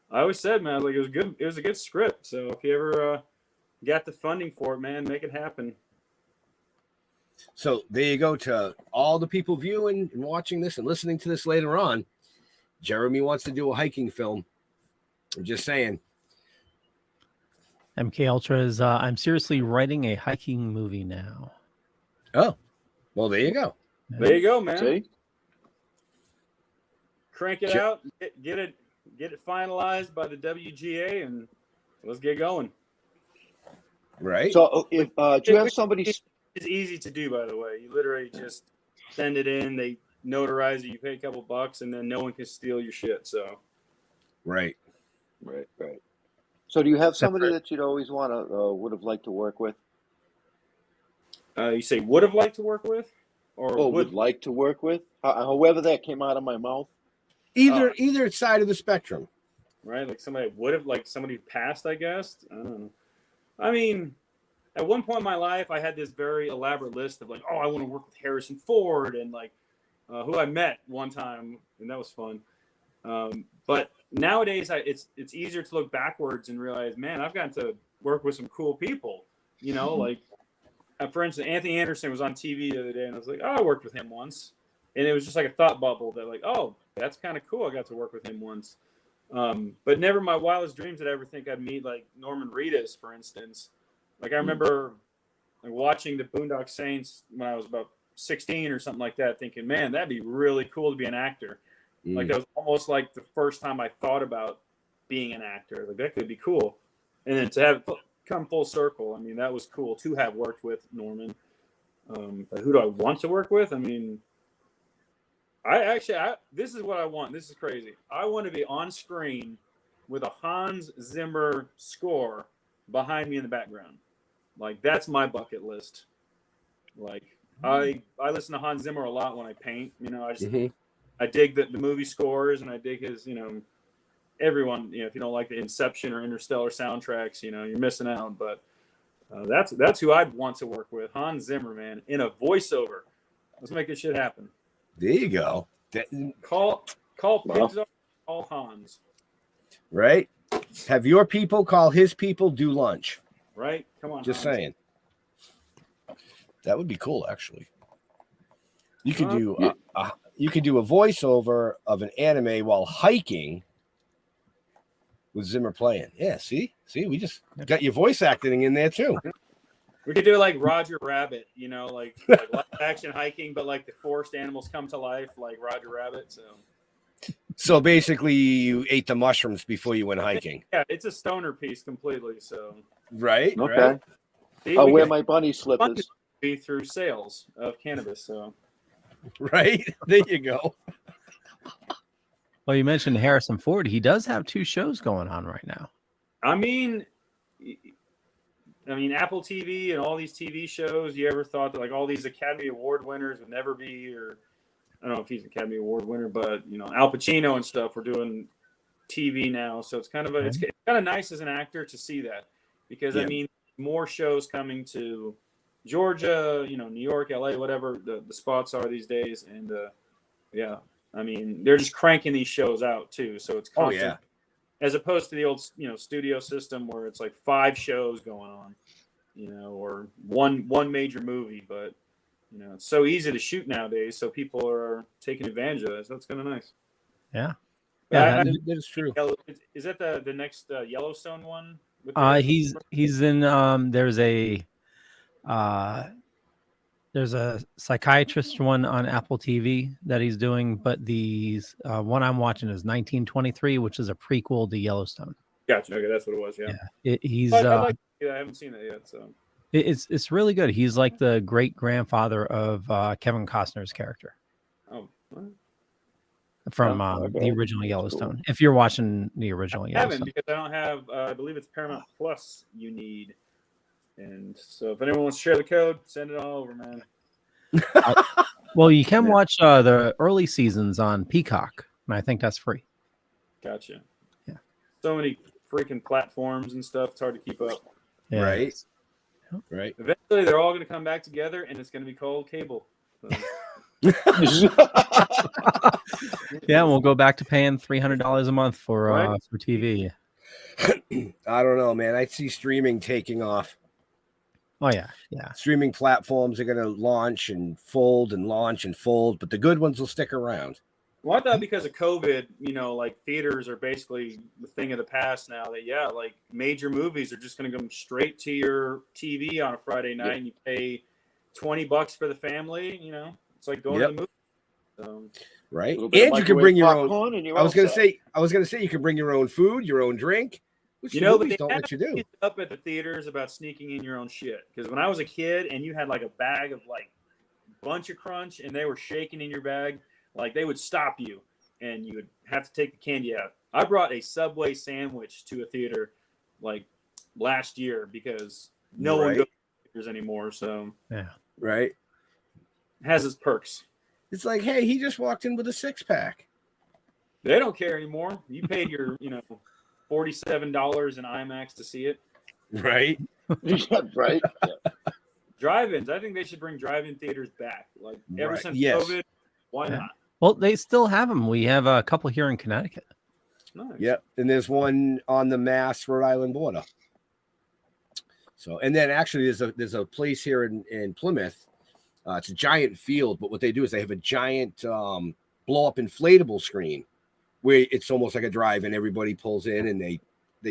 I always said, man, like, it was good. It was a good script. So if you ever got the funding for it, man, make it happen. So there you go, to all the people viewing and watching this and listening to this later on. Jeremy wants to do a hiking film. I'm just saying. MK Ultra is I'm seriously writing a hiking movie now. Oh, well, there you go. There you go, man. See? Crank it out, get it finalized by the WGA, and let's get going. Right. So if do you have somebody? It's easy to do, by the way. You literally just send it in, they notarize it, you pay a couple bucks, and then no one can steal your shit. So, Right. So do you have somebody that you'd always would have liked to work with? you say would have liked to work with, or Would like to work with? However that came out of my mouth. Either side of the spectrum. right? Like somebody would have, like somebody passed, I guess. I don't know. I mean, at one point in my life, I had this very elaborate list of like, oh, I want to work with Harrison Ford, and like who I met one time and that was fun. But nowadays, it's easier to look backwards and realize, man, I've gotten to work with some cool people. You know, like for instance, Anthony Anderson was on TV the other day, and I was like, oh, I worked with him once, and it was just like a thought bubble that like, oh, that's kind of cool. I got to work with him once. But never in my wildest dreams did I ever think I'd meet like Norman Reedus, for instance. Like I remember like watching the Boondock Saints when I was about 16 or something like that, thinking, man, that'd be really cool to be an actor. Like that was almost like the first time I thought about being an actor. Like that could be cool. And then to have come full circle, I mean, that was cool to have worked with Norman. But who do I want to work with? I mean, this is what I want. This is crazy. I want to be on screen with a Hans Zimmer score behind me in the background. Like that's my bucket list. Like I listen to Hans Zimmer a lot when I paint. You know, I dig the movie scores, and I dig his, you know, everyone, you know, if you don't like the Inception or Interstellar soundtracks, you know, you're missing out. But that's who I'd want to work with. Hans Zimmer, man, in a voiceover. Let's make this shit happen. There you go. Call Pixar, call Hans. Right? Have your people call his people, do lunch. Right? Come on. Just Hans. saying. That would be cool, actually. You could do you could do a voiceover of an anime while hiking with Zimmer playing. Yeah, see, we just got your voice acting in there too. We could do like Roger Rabbit, you know, like live action hiking, but like the forest animals come to life, like Roger Rabbit. So basically, you ate the mushrooms before you went hiking. Yeah, it's a stoner piece completely. So right, Okay. right. See, I'll wear my bunny slippers. Be through sales of cannabis. So right there you go. Well, you mentioned Harrison Ford. He does have 2 shows going on right now. I mean, Apple TV and all these TV shows. You ever thought that like all these Academy Award winners would never be, or I don't know if he's an Academy Award winner, but you know, Al Pacino and stuff. We're doing TV now, so it's kind of it's kind of nice as an actor to see that because I mean, more shows coming to Georgia, you know, New York, LA, whatever the spots are these days, and I mean, they're just cranking these shows out too, so it's constant. As opposed to the old, you know, studio system where it's like 5 shows going on, you know, or one major movie. But you know, it's so easy to shoot nowadays, so people are taking advantage of that. So that's kind of nice. Yeah, that is true. Is that the next Yellowstone one? He's in. There's a psychiatrist one on Apple TV that he's doing, but the one I'm watching is 1923, which is a prequel to Yellowstone. Gotcha. Okay, that's what it was. Yeah. I haven't seen it yet, so it's really good. He's like the great grandfather of Kevin Costner's character. Oh. What? From the original Yellowstone. Cool. If you're watching the original Yellowstone, I haven't because I don't have. I believe it's Paramount Plus. You need. And so if anyone wants to share the code, send it all over, man. Well, you can watch the early seasons on Peacock, and I think that's free. Gotcha. Yeah. So many freaking platforms and stuff. It's hard to keep up. Yeah. Right. Right. Eventually, they're all going to come back together, and it's going to be called cable. So. Yeah, we'll go back to paying $300 a month for TV. I don't know, man. I see streaming taking off. Oh, yeah. Streaming platforms are going to launch and fold and launch and fold, but the good ones will stick around. Well, I thought because of COVID, you know, like theaters are basically the thing of the past now that, like major movies are just going to come straight to your TV on a Friday night and you pay $20 for the family, you know, it's like going to the movie. So, right. And you can bring your own. I was going to say you can bring your own food, your own drink. You know, but they don't let you do up at the theaters about sneaking in your own shit. Because when I was a kid and you had like a bag of like bunch of crunch and they were shaking in your bag, like they would stop you and you would have to take the candy out. I brought a Subway sandwich to a theater like last year because no one goes to theaters anymore. So right, it has its perks. It's like, hey, he just walked in with a 6-pack. They don't care anymore. You paid your, you know, $47 in IMAX to see it. Right. Right. Drive-ins. I think they should bring drive-in theaters back. Like ever since COVID, why not? Well, they still have them. We have a couple here in Connecticut. Nice. Yep. And there's one on the Mass Rhode Island border. So, and then actually there's a place here in Plymouth. It's a giant field, but what they do is they have a giant blow up inflatable screen where it's almost like a drive, and everybody pulls in and they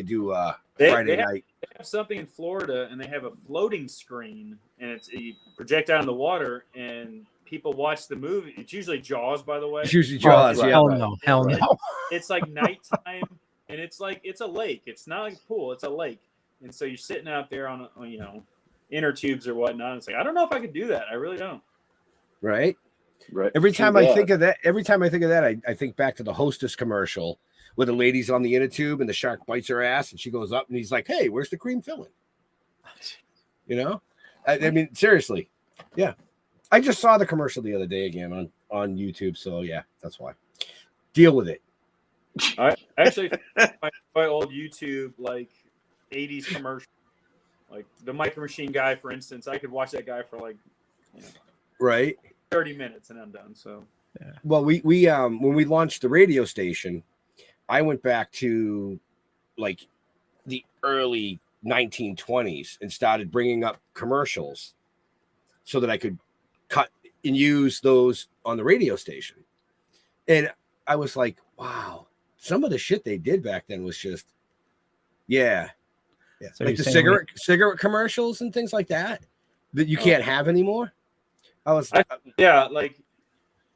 do Friday night. They have something in Florida, and they have a floating screen, and you project out in the water, and people watch the movie. It's usually Jaws, by the way. It's usually Jaws. Oh, yeah. Hell no. It's like nighttime, and it's a lake. It's not like a pool. It's a lake, and so you're sitting out there on inner tubes or whatnot. And it's like, I don't know if I could do that. I really don't. Right. Right. Every time I think of that, I think back to the Hostess commercial where the lady's on the inner tube and the shark bites her ass and she goes up and he's like, "Hey, where's the cream filling?" You know, I mean, seriously, yeah. I just saw the commercial the other day again on YouTube, so yeah, that's why. Deal with it. I actually my old YouTube like 80s commercial, like the Micro Machine guy, for instance. I could watch that guy for like Right. 30 minutes and I'm done. So Yeah. Well, we when we launched the radio station, I went back to like the early 1920s and started bringing up commercials so that I could cut and use those on the radio station. And I was like, wow, some of the shit they did back then was just, yeah. So like you're the saying cigarette commercials and things like that you can't have anymore. It's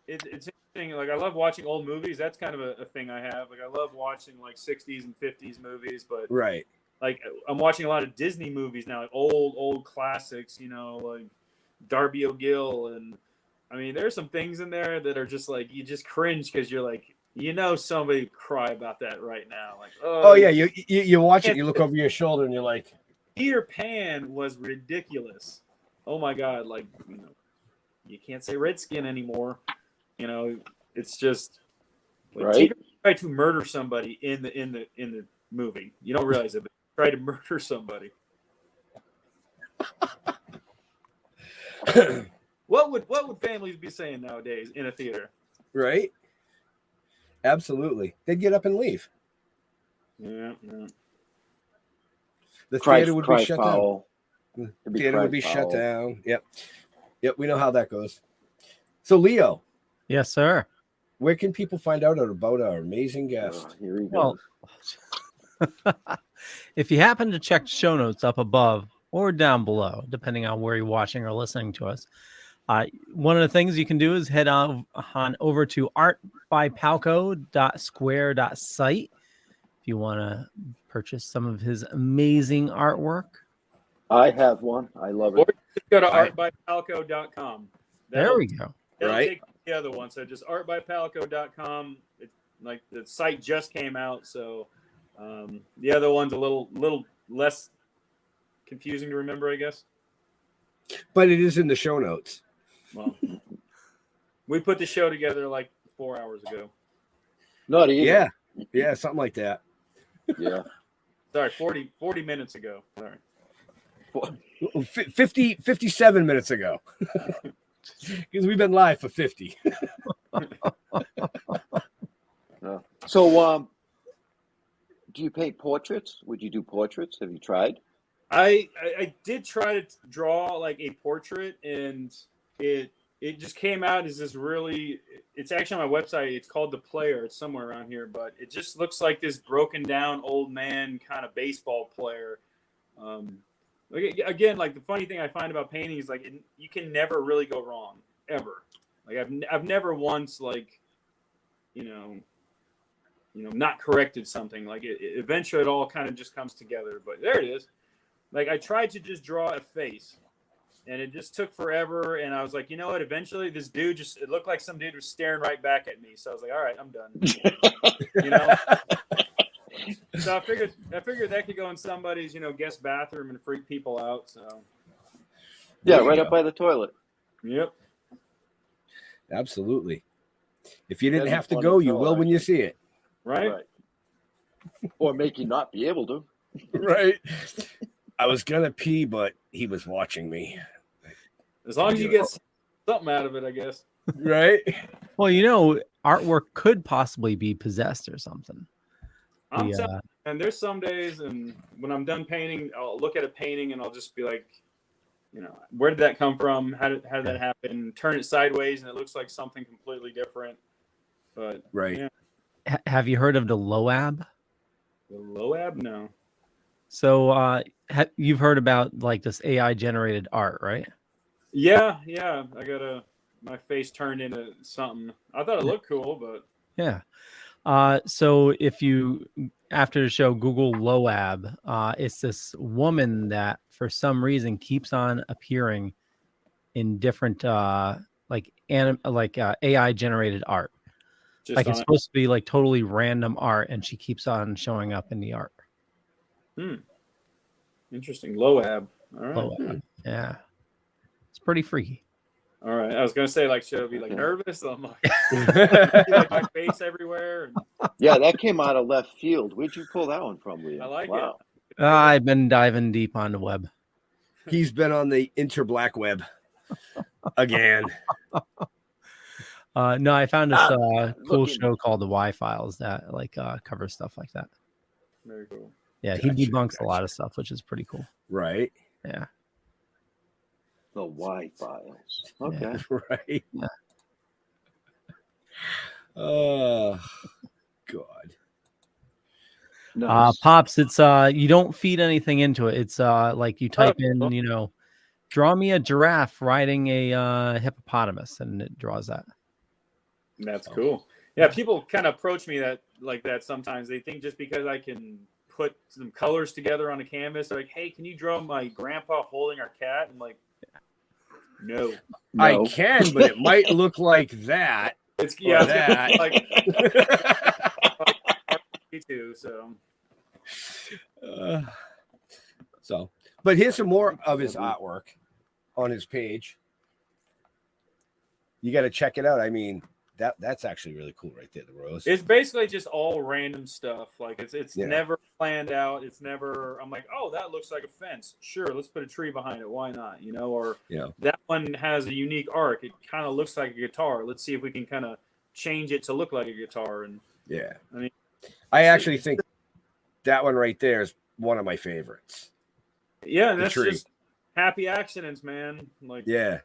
interesting. Like I love watching old movies. That's kind of a thing I have. Like I love watching like 60s and 50s movies, but right. Like I'm watching a lot of Disney movies now, like old classics, like Darby O'Gill. And I mean, there's some things in there that are just like, you just cringe because you're like, somebody would cry about that right now. Like, oh yeah. You watch it, you look over your shoulder and you're like, Peter Pan was ridiculous. Oh my God. Like, you can't say Redskin anymore. It's just like, right. Tigger tried to murder somebody in the movie. You don't realize it, but he tried to murder somebody. What would families be saying nowadays in a theater? Right. Absolutely. They'd get up and leave. Yeah. The theater would be shut foul. down. The theater would be shut down. Yep. We know how that goes. So, Leo. Yes, sir. Where can people find out about our amazing guest? Here he goes. Well, if you happen to check show notes up above or down below, depending on where you're watching or listening to us, one of the things you can do is head on over to artbypalco.square.site if you want to purchase some of his amazing artwork. I have one. I love it. Or just go to artbypalco.com. There we go. That'll Right. take the other one. So just artbypalco.com. It's like the site just came out, so the other one's a little less confusing to remember, I guess. But it is in the show notes. Well, we put the show together like 4 hours ago. Not even. Yeah, something like that. Yeah. Sorry, 40 minutes ago. Sorry. 57 minutes ago. Because we've been live for 50. So, do you paint portraits? Would you do portraits? Have you tried? I did try to draw like a portrait, and it just came out as this really. It's actually on my website. It's called The Player. It's somewhere around here, but it just looks like this broken down old man kind of baseball player. Again, like the funny thing I find about painting is like you can never really go wrong ever. Like I've never once like not corrected something. Like eventually it all kind of just comes together. But there it is. Like I tried to just draw a face, and it just took forever. And I was like, you know what? Eventually, this dude it looked like some dude was staring right back at me. So I was like, all right, I'm done. So I figured that could go in somebody's guest bathroom and freak people out. So Yeah, right up by the toilet. Yep. Absolutely. If you didn't That'd be have to fun go, to you draw, will when you see it. Right. Or make you not be able to. Right. I was gonna pee, but he was watching me. As long as you get something out of it, I guess. Right. Well, you know, artwork could possibly be possessed or something. I'm The, telling you, and there's some days, and when I'm done painting, I'll look at a painting and I'll just be like, you know, where did that come from? How did that happen? Turn it sideways and it looks like something completely different. But Right. yeah. Have you heard of the Loab? The Loab? No. So you've heard about like this AI generated art, right? Yeah. I got my face turned into something. I thought it looked cool, but Yeah. So if you, after the show, Google Loab, it's this woman that for some reason keeps on appearing in different AI generated art. just Like on it's supposed to be like totally random art, and she keeps on showing up in the art. Interesting. Loab. All right. Loab. Yeah. It's pretty freaky. All right. I was gonna say, like, should I be like nervous? I'm like, like my face everywhere. Yeah, that came out of left field. Where'd you pull that one from, Liam? I like wow. it. I've been diving deep on the web. He's been on the interblack web again. No, I found this cool looking- show called the Y Files that like covers stuff like that. Very cool. Yeah, he debunks a lot of stuff, which is pretty cool. Right. Yeah. The Y files. Okay. Yeah. Right. Yeah. Oh, God. Nice. Pops, it's you don't feed anything into it. It's like you type in, you know, draw me a giraffe riding a hippopotamus, and it draws that. That's cool. Yeah, people kind of approach me like that sometimes. They think just because I can put some colors together on a canvas, they're like, "Hey, can you draw my grandpa holding our cat?" I'm like, "No." I can, but it might look like that. It's that. Like me too. So, but here's some more of his artwork on his page. You got to check it out. I mean, that's actually really cool right there. The rose. It's basically just all random stuff. Like it's Yeah. never planned out. It's never. I'm like, oh, that looks like a fence. Sure, let's put a tree behind it. Why not? You know, or that one has a unique arc. It kind of looks like a guitar. Let's see if we can kind of change it to look like a guitar. And yeah, I mean, I actually think that one right there is one of my favorites. Yeah, and The that's tree. just happy accidents, man. Like Yeah,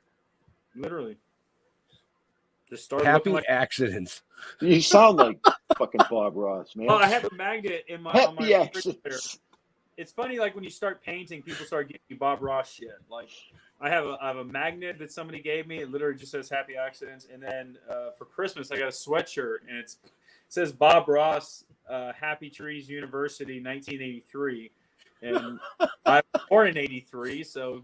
literally. Just started happy looking like accidents. You sound like fucking Bob Ross, man. Oh, I have a magnet on my Happy refrigerator. accidents. It's funny, like when you start painting, people start giving you Bob Ross shit. Like I have a magnet that somebody gave me. It literally just says happy accidents. And then for Christmas, I got a sweatshirt and it says Bob Ross, Happy Trees University, 1983. And I was born in 83. So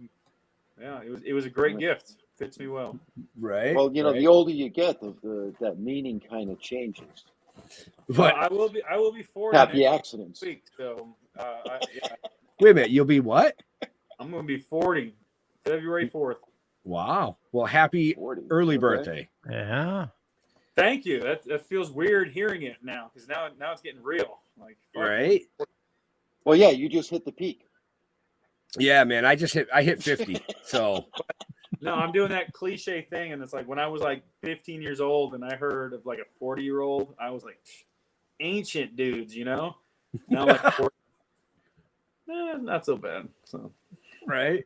yeah, it was a great gift. Fits me well. Right. Well, you know, right. the older you get, that meaning kind of changes. But I will be 40 Happy next accidents. week. So wait a minute, you'll be what? I'm going to be 40 February 4th. Wow. Well, happy 40. early Okay. birthday. Yeah. Thank you. That feels weird hearing it now because now it's getting real. Like fuck. Right. Well, yeah, you just hit the peak. Yeah, man. I hit 50. So No, I'm doing that cliche thing, and it's like when I was like 15 years old, and I heard of like a 40-year-old, I was like, ancient dudes, you know. Now I'm like 40. Not so bad. So right.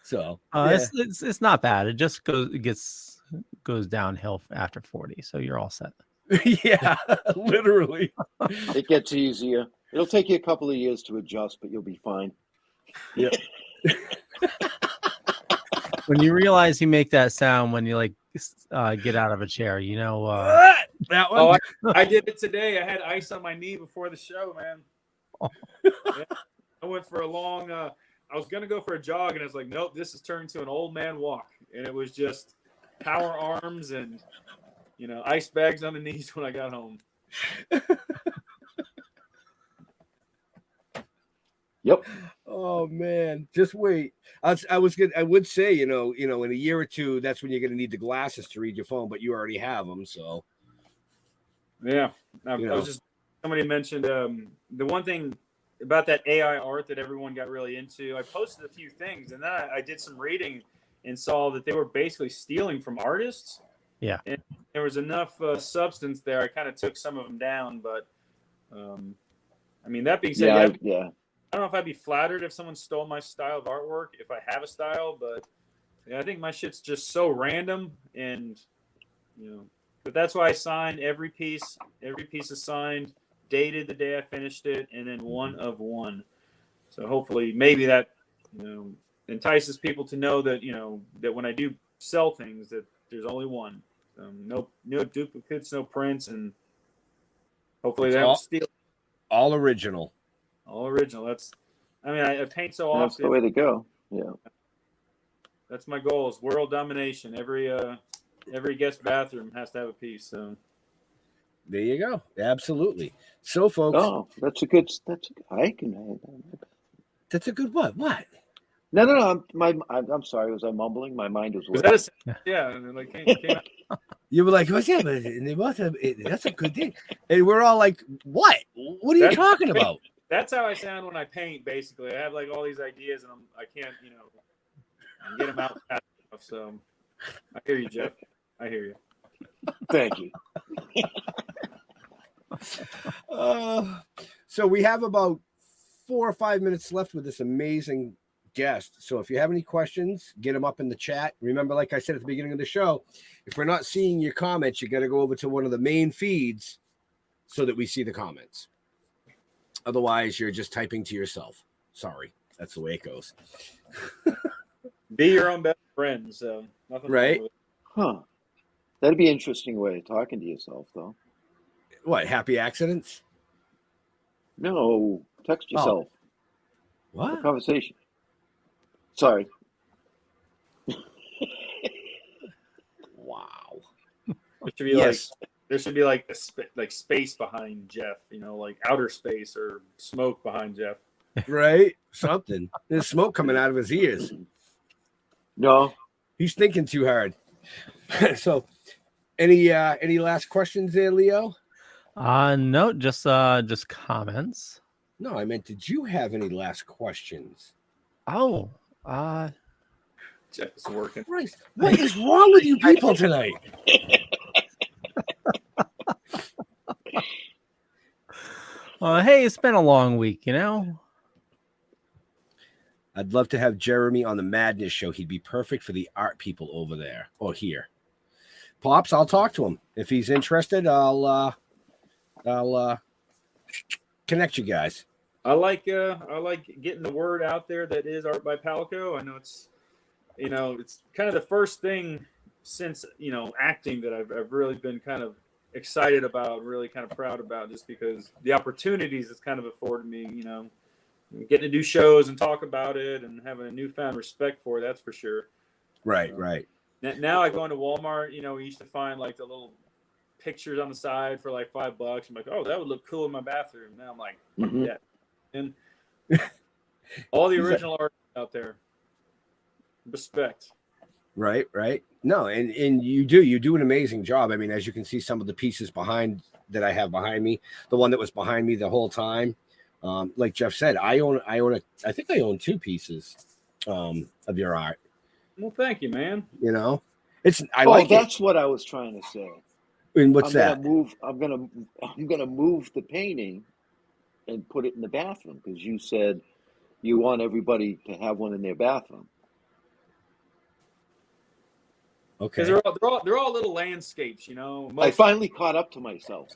So it's not bad. It just goes downhill after 40. So you're all set. yeah, literally. It gets easier. It'll take you a couple of years to adjust, but you'll be fine. Yep. When you realize you make that sound when you like get out of a chair, you know. That one. Oh, I did it today. I had ice on my knee before the show, man. Yeah. I went for a long. I was gonna go for a jog, and I was like, nope, this has turned to an old man walk, and it was just power arms and ice bags on the knees when I got home. Yep. Oh man, just wait. I would say, in a year or two, that's when you're going to need the glasses to read your phone, but you already have them. So yeah, I was just somebody mentioned the one thing about that AI art that everyone got really into. I posted a few things, and then I did some reading, and saw that they were basically stealing from artists. Yeah. And there was enough substance there. I kind of took some of them down, but I mean, that being said, Yeah, I don't know if I'd be flattered if someone stole my style of artwork, if I have a style, but yeah, I think my shit's just so random, and but that's why I signed every piece. Every piece is signed, dated the day I finished it, and then one of one. So hopefully, maybe that entices people to know that that when I do sell things, that there's only one. No duplicates, no prints, and hopefully that will steal. All original. All original. I paint so often. That's the way to go. Yeah. That's my goal, is world domination. Every guest bathroom has to have a piece. So there you go. Absolutely. So, folks. Oh, that's a good. I can. That's a good what? What? No. I'm sorry. Was I mumbling? My mind was. Yeah. And like came out. You were like, "What's that?" That's a good thing. And we're all like, "What? What are you talking about?" That's how I sound when I paint. Basically, I have like all these ideas, and I can't get them out fast enough. So I hear you, Jeff. I hear you. Thank you. So we have about 4 or 5 minutes left with this amazing guest. So if you have any questions, get them up in the chat. Remember, like I said at the beginning of the show, if we're not seeing your comments, you got to go over to one of the main feeds so that we see the comments. Otherwise, you're just typing to yourself. Sorry, that's the way it goes. Be your own best friend. So nothing right? Huh. That'd be an interesting way of talking to yourself, though. What? Happy accidents? No, text yourself. What? A conversation. Sorry. Wow. There should be like space behind Jeff, like outer space or smoke behind Jeff. Right? Something. There's smoke coming out of his ears. No. He's thinking too hard. So any last questions there, Leo? No, just comments. No, I meant, did you have any last questions? Oh, Jeff is working. Christ, what is wrong with you people tonight? Hey, it's been a long week, I'd love to have Jeremy on the Madness show. He'd be perfect for the art people over there or here. Pops, I'll talk to him. If he's interested, I'll connect you guys. I like getting the word out there that is Art by Palko. I know it's kind of the first thing since acting that I've really been kind of excited about, really kind of proud about, just because the opportunities it's kind of afforded me, getting to do shows and talk about it and having a newfound respect for it, that's for sure. Right. Now I go into Walmart, we used to find like the little pictures on the side for like $5. I'm like, oh, that would look cool in my bathroom. Now I'm like, yeah. And all the original art out there. Respect. Right. No, and you do an amazing job. I mean, as you can see, some of the pieces that I have behind me, the one that was behind me the whole time. Like Jeff said, I think I own 2 pieces of your art. Well, thank you, man. That's what I was trying to say. And what's that? I'm gonna move the painting and put it in the bathroom, because you said you want everybody to have one in their bathroom. Okay. Because they're all little landscapes, I finally caught up to myself.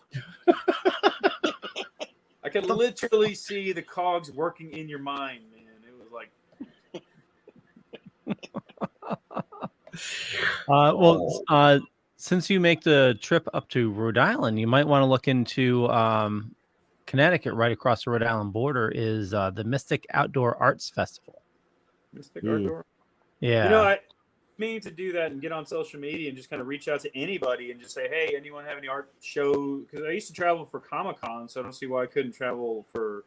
I could literally see the cogs working in your mind, man. It was like. Since you make the trip up to Rhode Island, you might want to look into Connecticut. Right across the Rhode Island border is the Mystic Outdoor Arts Festival. Mystic Outdoor. Yeah. I mean to do that and get on social media and just kind of reach out to anybody and just say, hey, anyone have any art show? Because I used to travel for Comic-Con, so I don't see why I couldn't travel for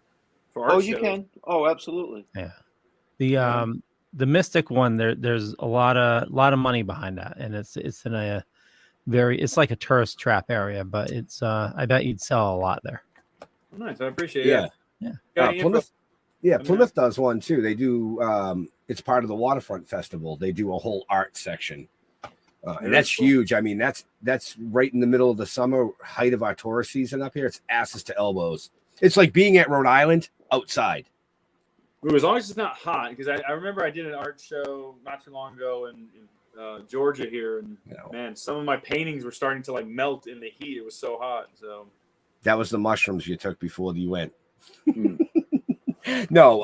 art shows. You can. Oh, absolutely. Yeah. The Mystic one, there's a lot of money behind that, and it's in it's like a tourist trap area, but it's I bet you'd sell a lot there. Nice, I appreciate it. Yeah. Yeah, Plymouth does one too. They do. It's part of the Waterfront Festival. They do a whole art section, and that's huge. I mean, that's right in the middle of the summer, height of our tourist season up here. It's asses to elbows. It's like being at Rhode Island outside. As long as it's not hot, because I remember I did an art show not too long ago in Georgia here, and man, some of my paintings were starting to like melt in the heat. It was so hot. So that was the mushrooms you took before you went. No,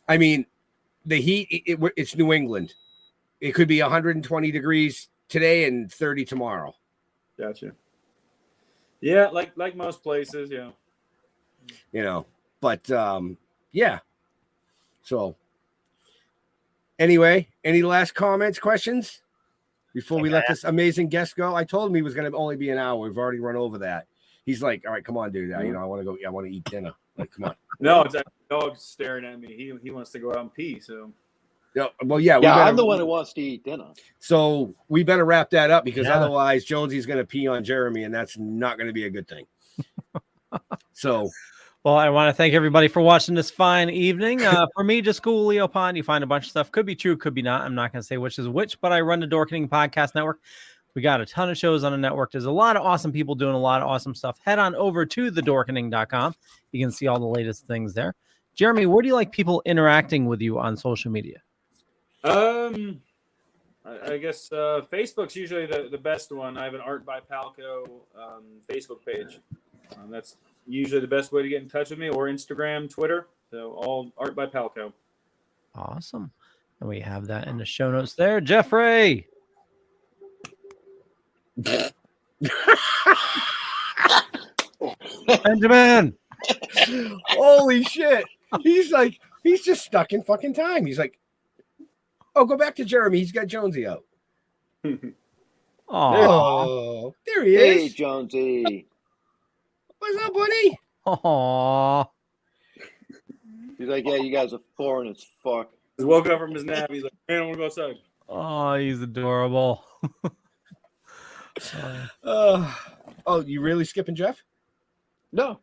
I mean the heat. It's New England. It could be 120 degrees today and 30 tomorrow. Gotcha. Yeah, like most places, yeah. But yeah. So, anyway, any last comments, questions before we let this amazing guest go? I told him he was going to only be an hour. We've already run over that. He's like, "All right, come on, dude. I want to go. I want to eat dinner. Like, come on." No, it's a dog staring at me. He wants to go out and pee. So, well, yeah. I'm the one who wants to eat dinner. So we better wrap that up because otherwise Jonesy's going to pee on Jeremy, and that's not going to be a good thing. So. Well, I want to thank everybody for watching this fine evening. For me, just Google Leo Pond. You find a bunch of stuff. Could be true, could be not. I'm not going to say which is which, but I run the Dorkening Podcast Network. We got a ton of shows on the network. There's a lot of awesome people doing a lot of awesome stuff. Head on over to thedorkening.com. You can see all the latest things there. Jeremy, where do you like people interacting with you on social media? I guess Facebook's usually the best one. I have an Art by Palko Facebook page. That's usually the best way to get in touch with me, or Instagram, Twitter. So all Art by Palko. Awesome. And we have that in the show notes there. Jeffrey. Benjamin. Holy shit. He's just stuck in fucking time. He's like, oh, go back to Jeremy. He's got Jonesy out. Oh, there he is. Hey, Jonesy. What's up, buddy? Aww. He's like, yeah, you guys are foreign as fuck. He woke up from his nap. He's like, man, I want to go outside. Oh, he's adorable. Oh, you really skipping Jeff? No.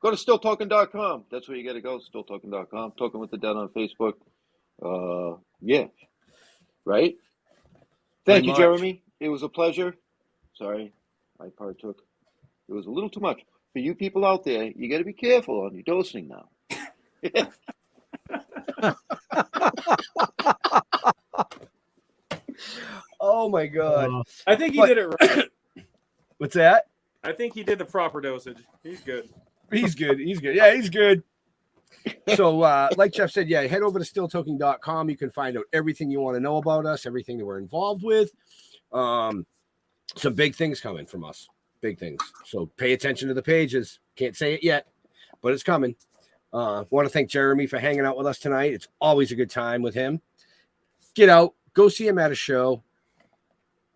Go to stilltalking.com. That's where you got to go, stilltalking.com. Talking with the Dead on Facebook. Yeah. Right? Thank you, Jeremy. It was a pleasure. Sorry, I partook. It was a little too much. For you people out there, you got to be careful on your dosing now. Oh, my God. I think he did it right. What's that? I think he did the proper dosage. He's good. He's good. He's good. Yeah, he's good. So, like Jeff said, yeah, head over to stilltoking.com. You can find out everything you want to know about us, everything that we're involved with. Some big things coming from us. Big things. So pay attention to the pages. Can't say it yet, but it's coming. Want to thank Jeremy for hanging out with us tonight. It's always a good time with him. Get out. Go see him at a show.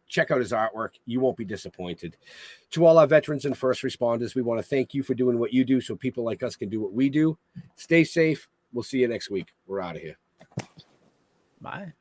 Check out his artwork. You won't be disappointed. To all our veterans and first responders, we want to thank you for doing what you do so people like us can do what we do. Stay safe. We'll see you next week. We're out of here. Bye.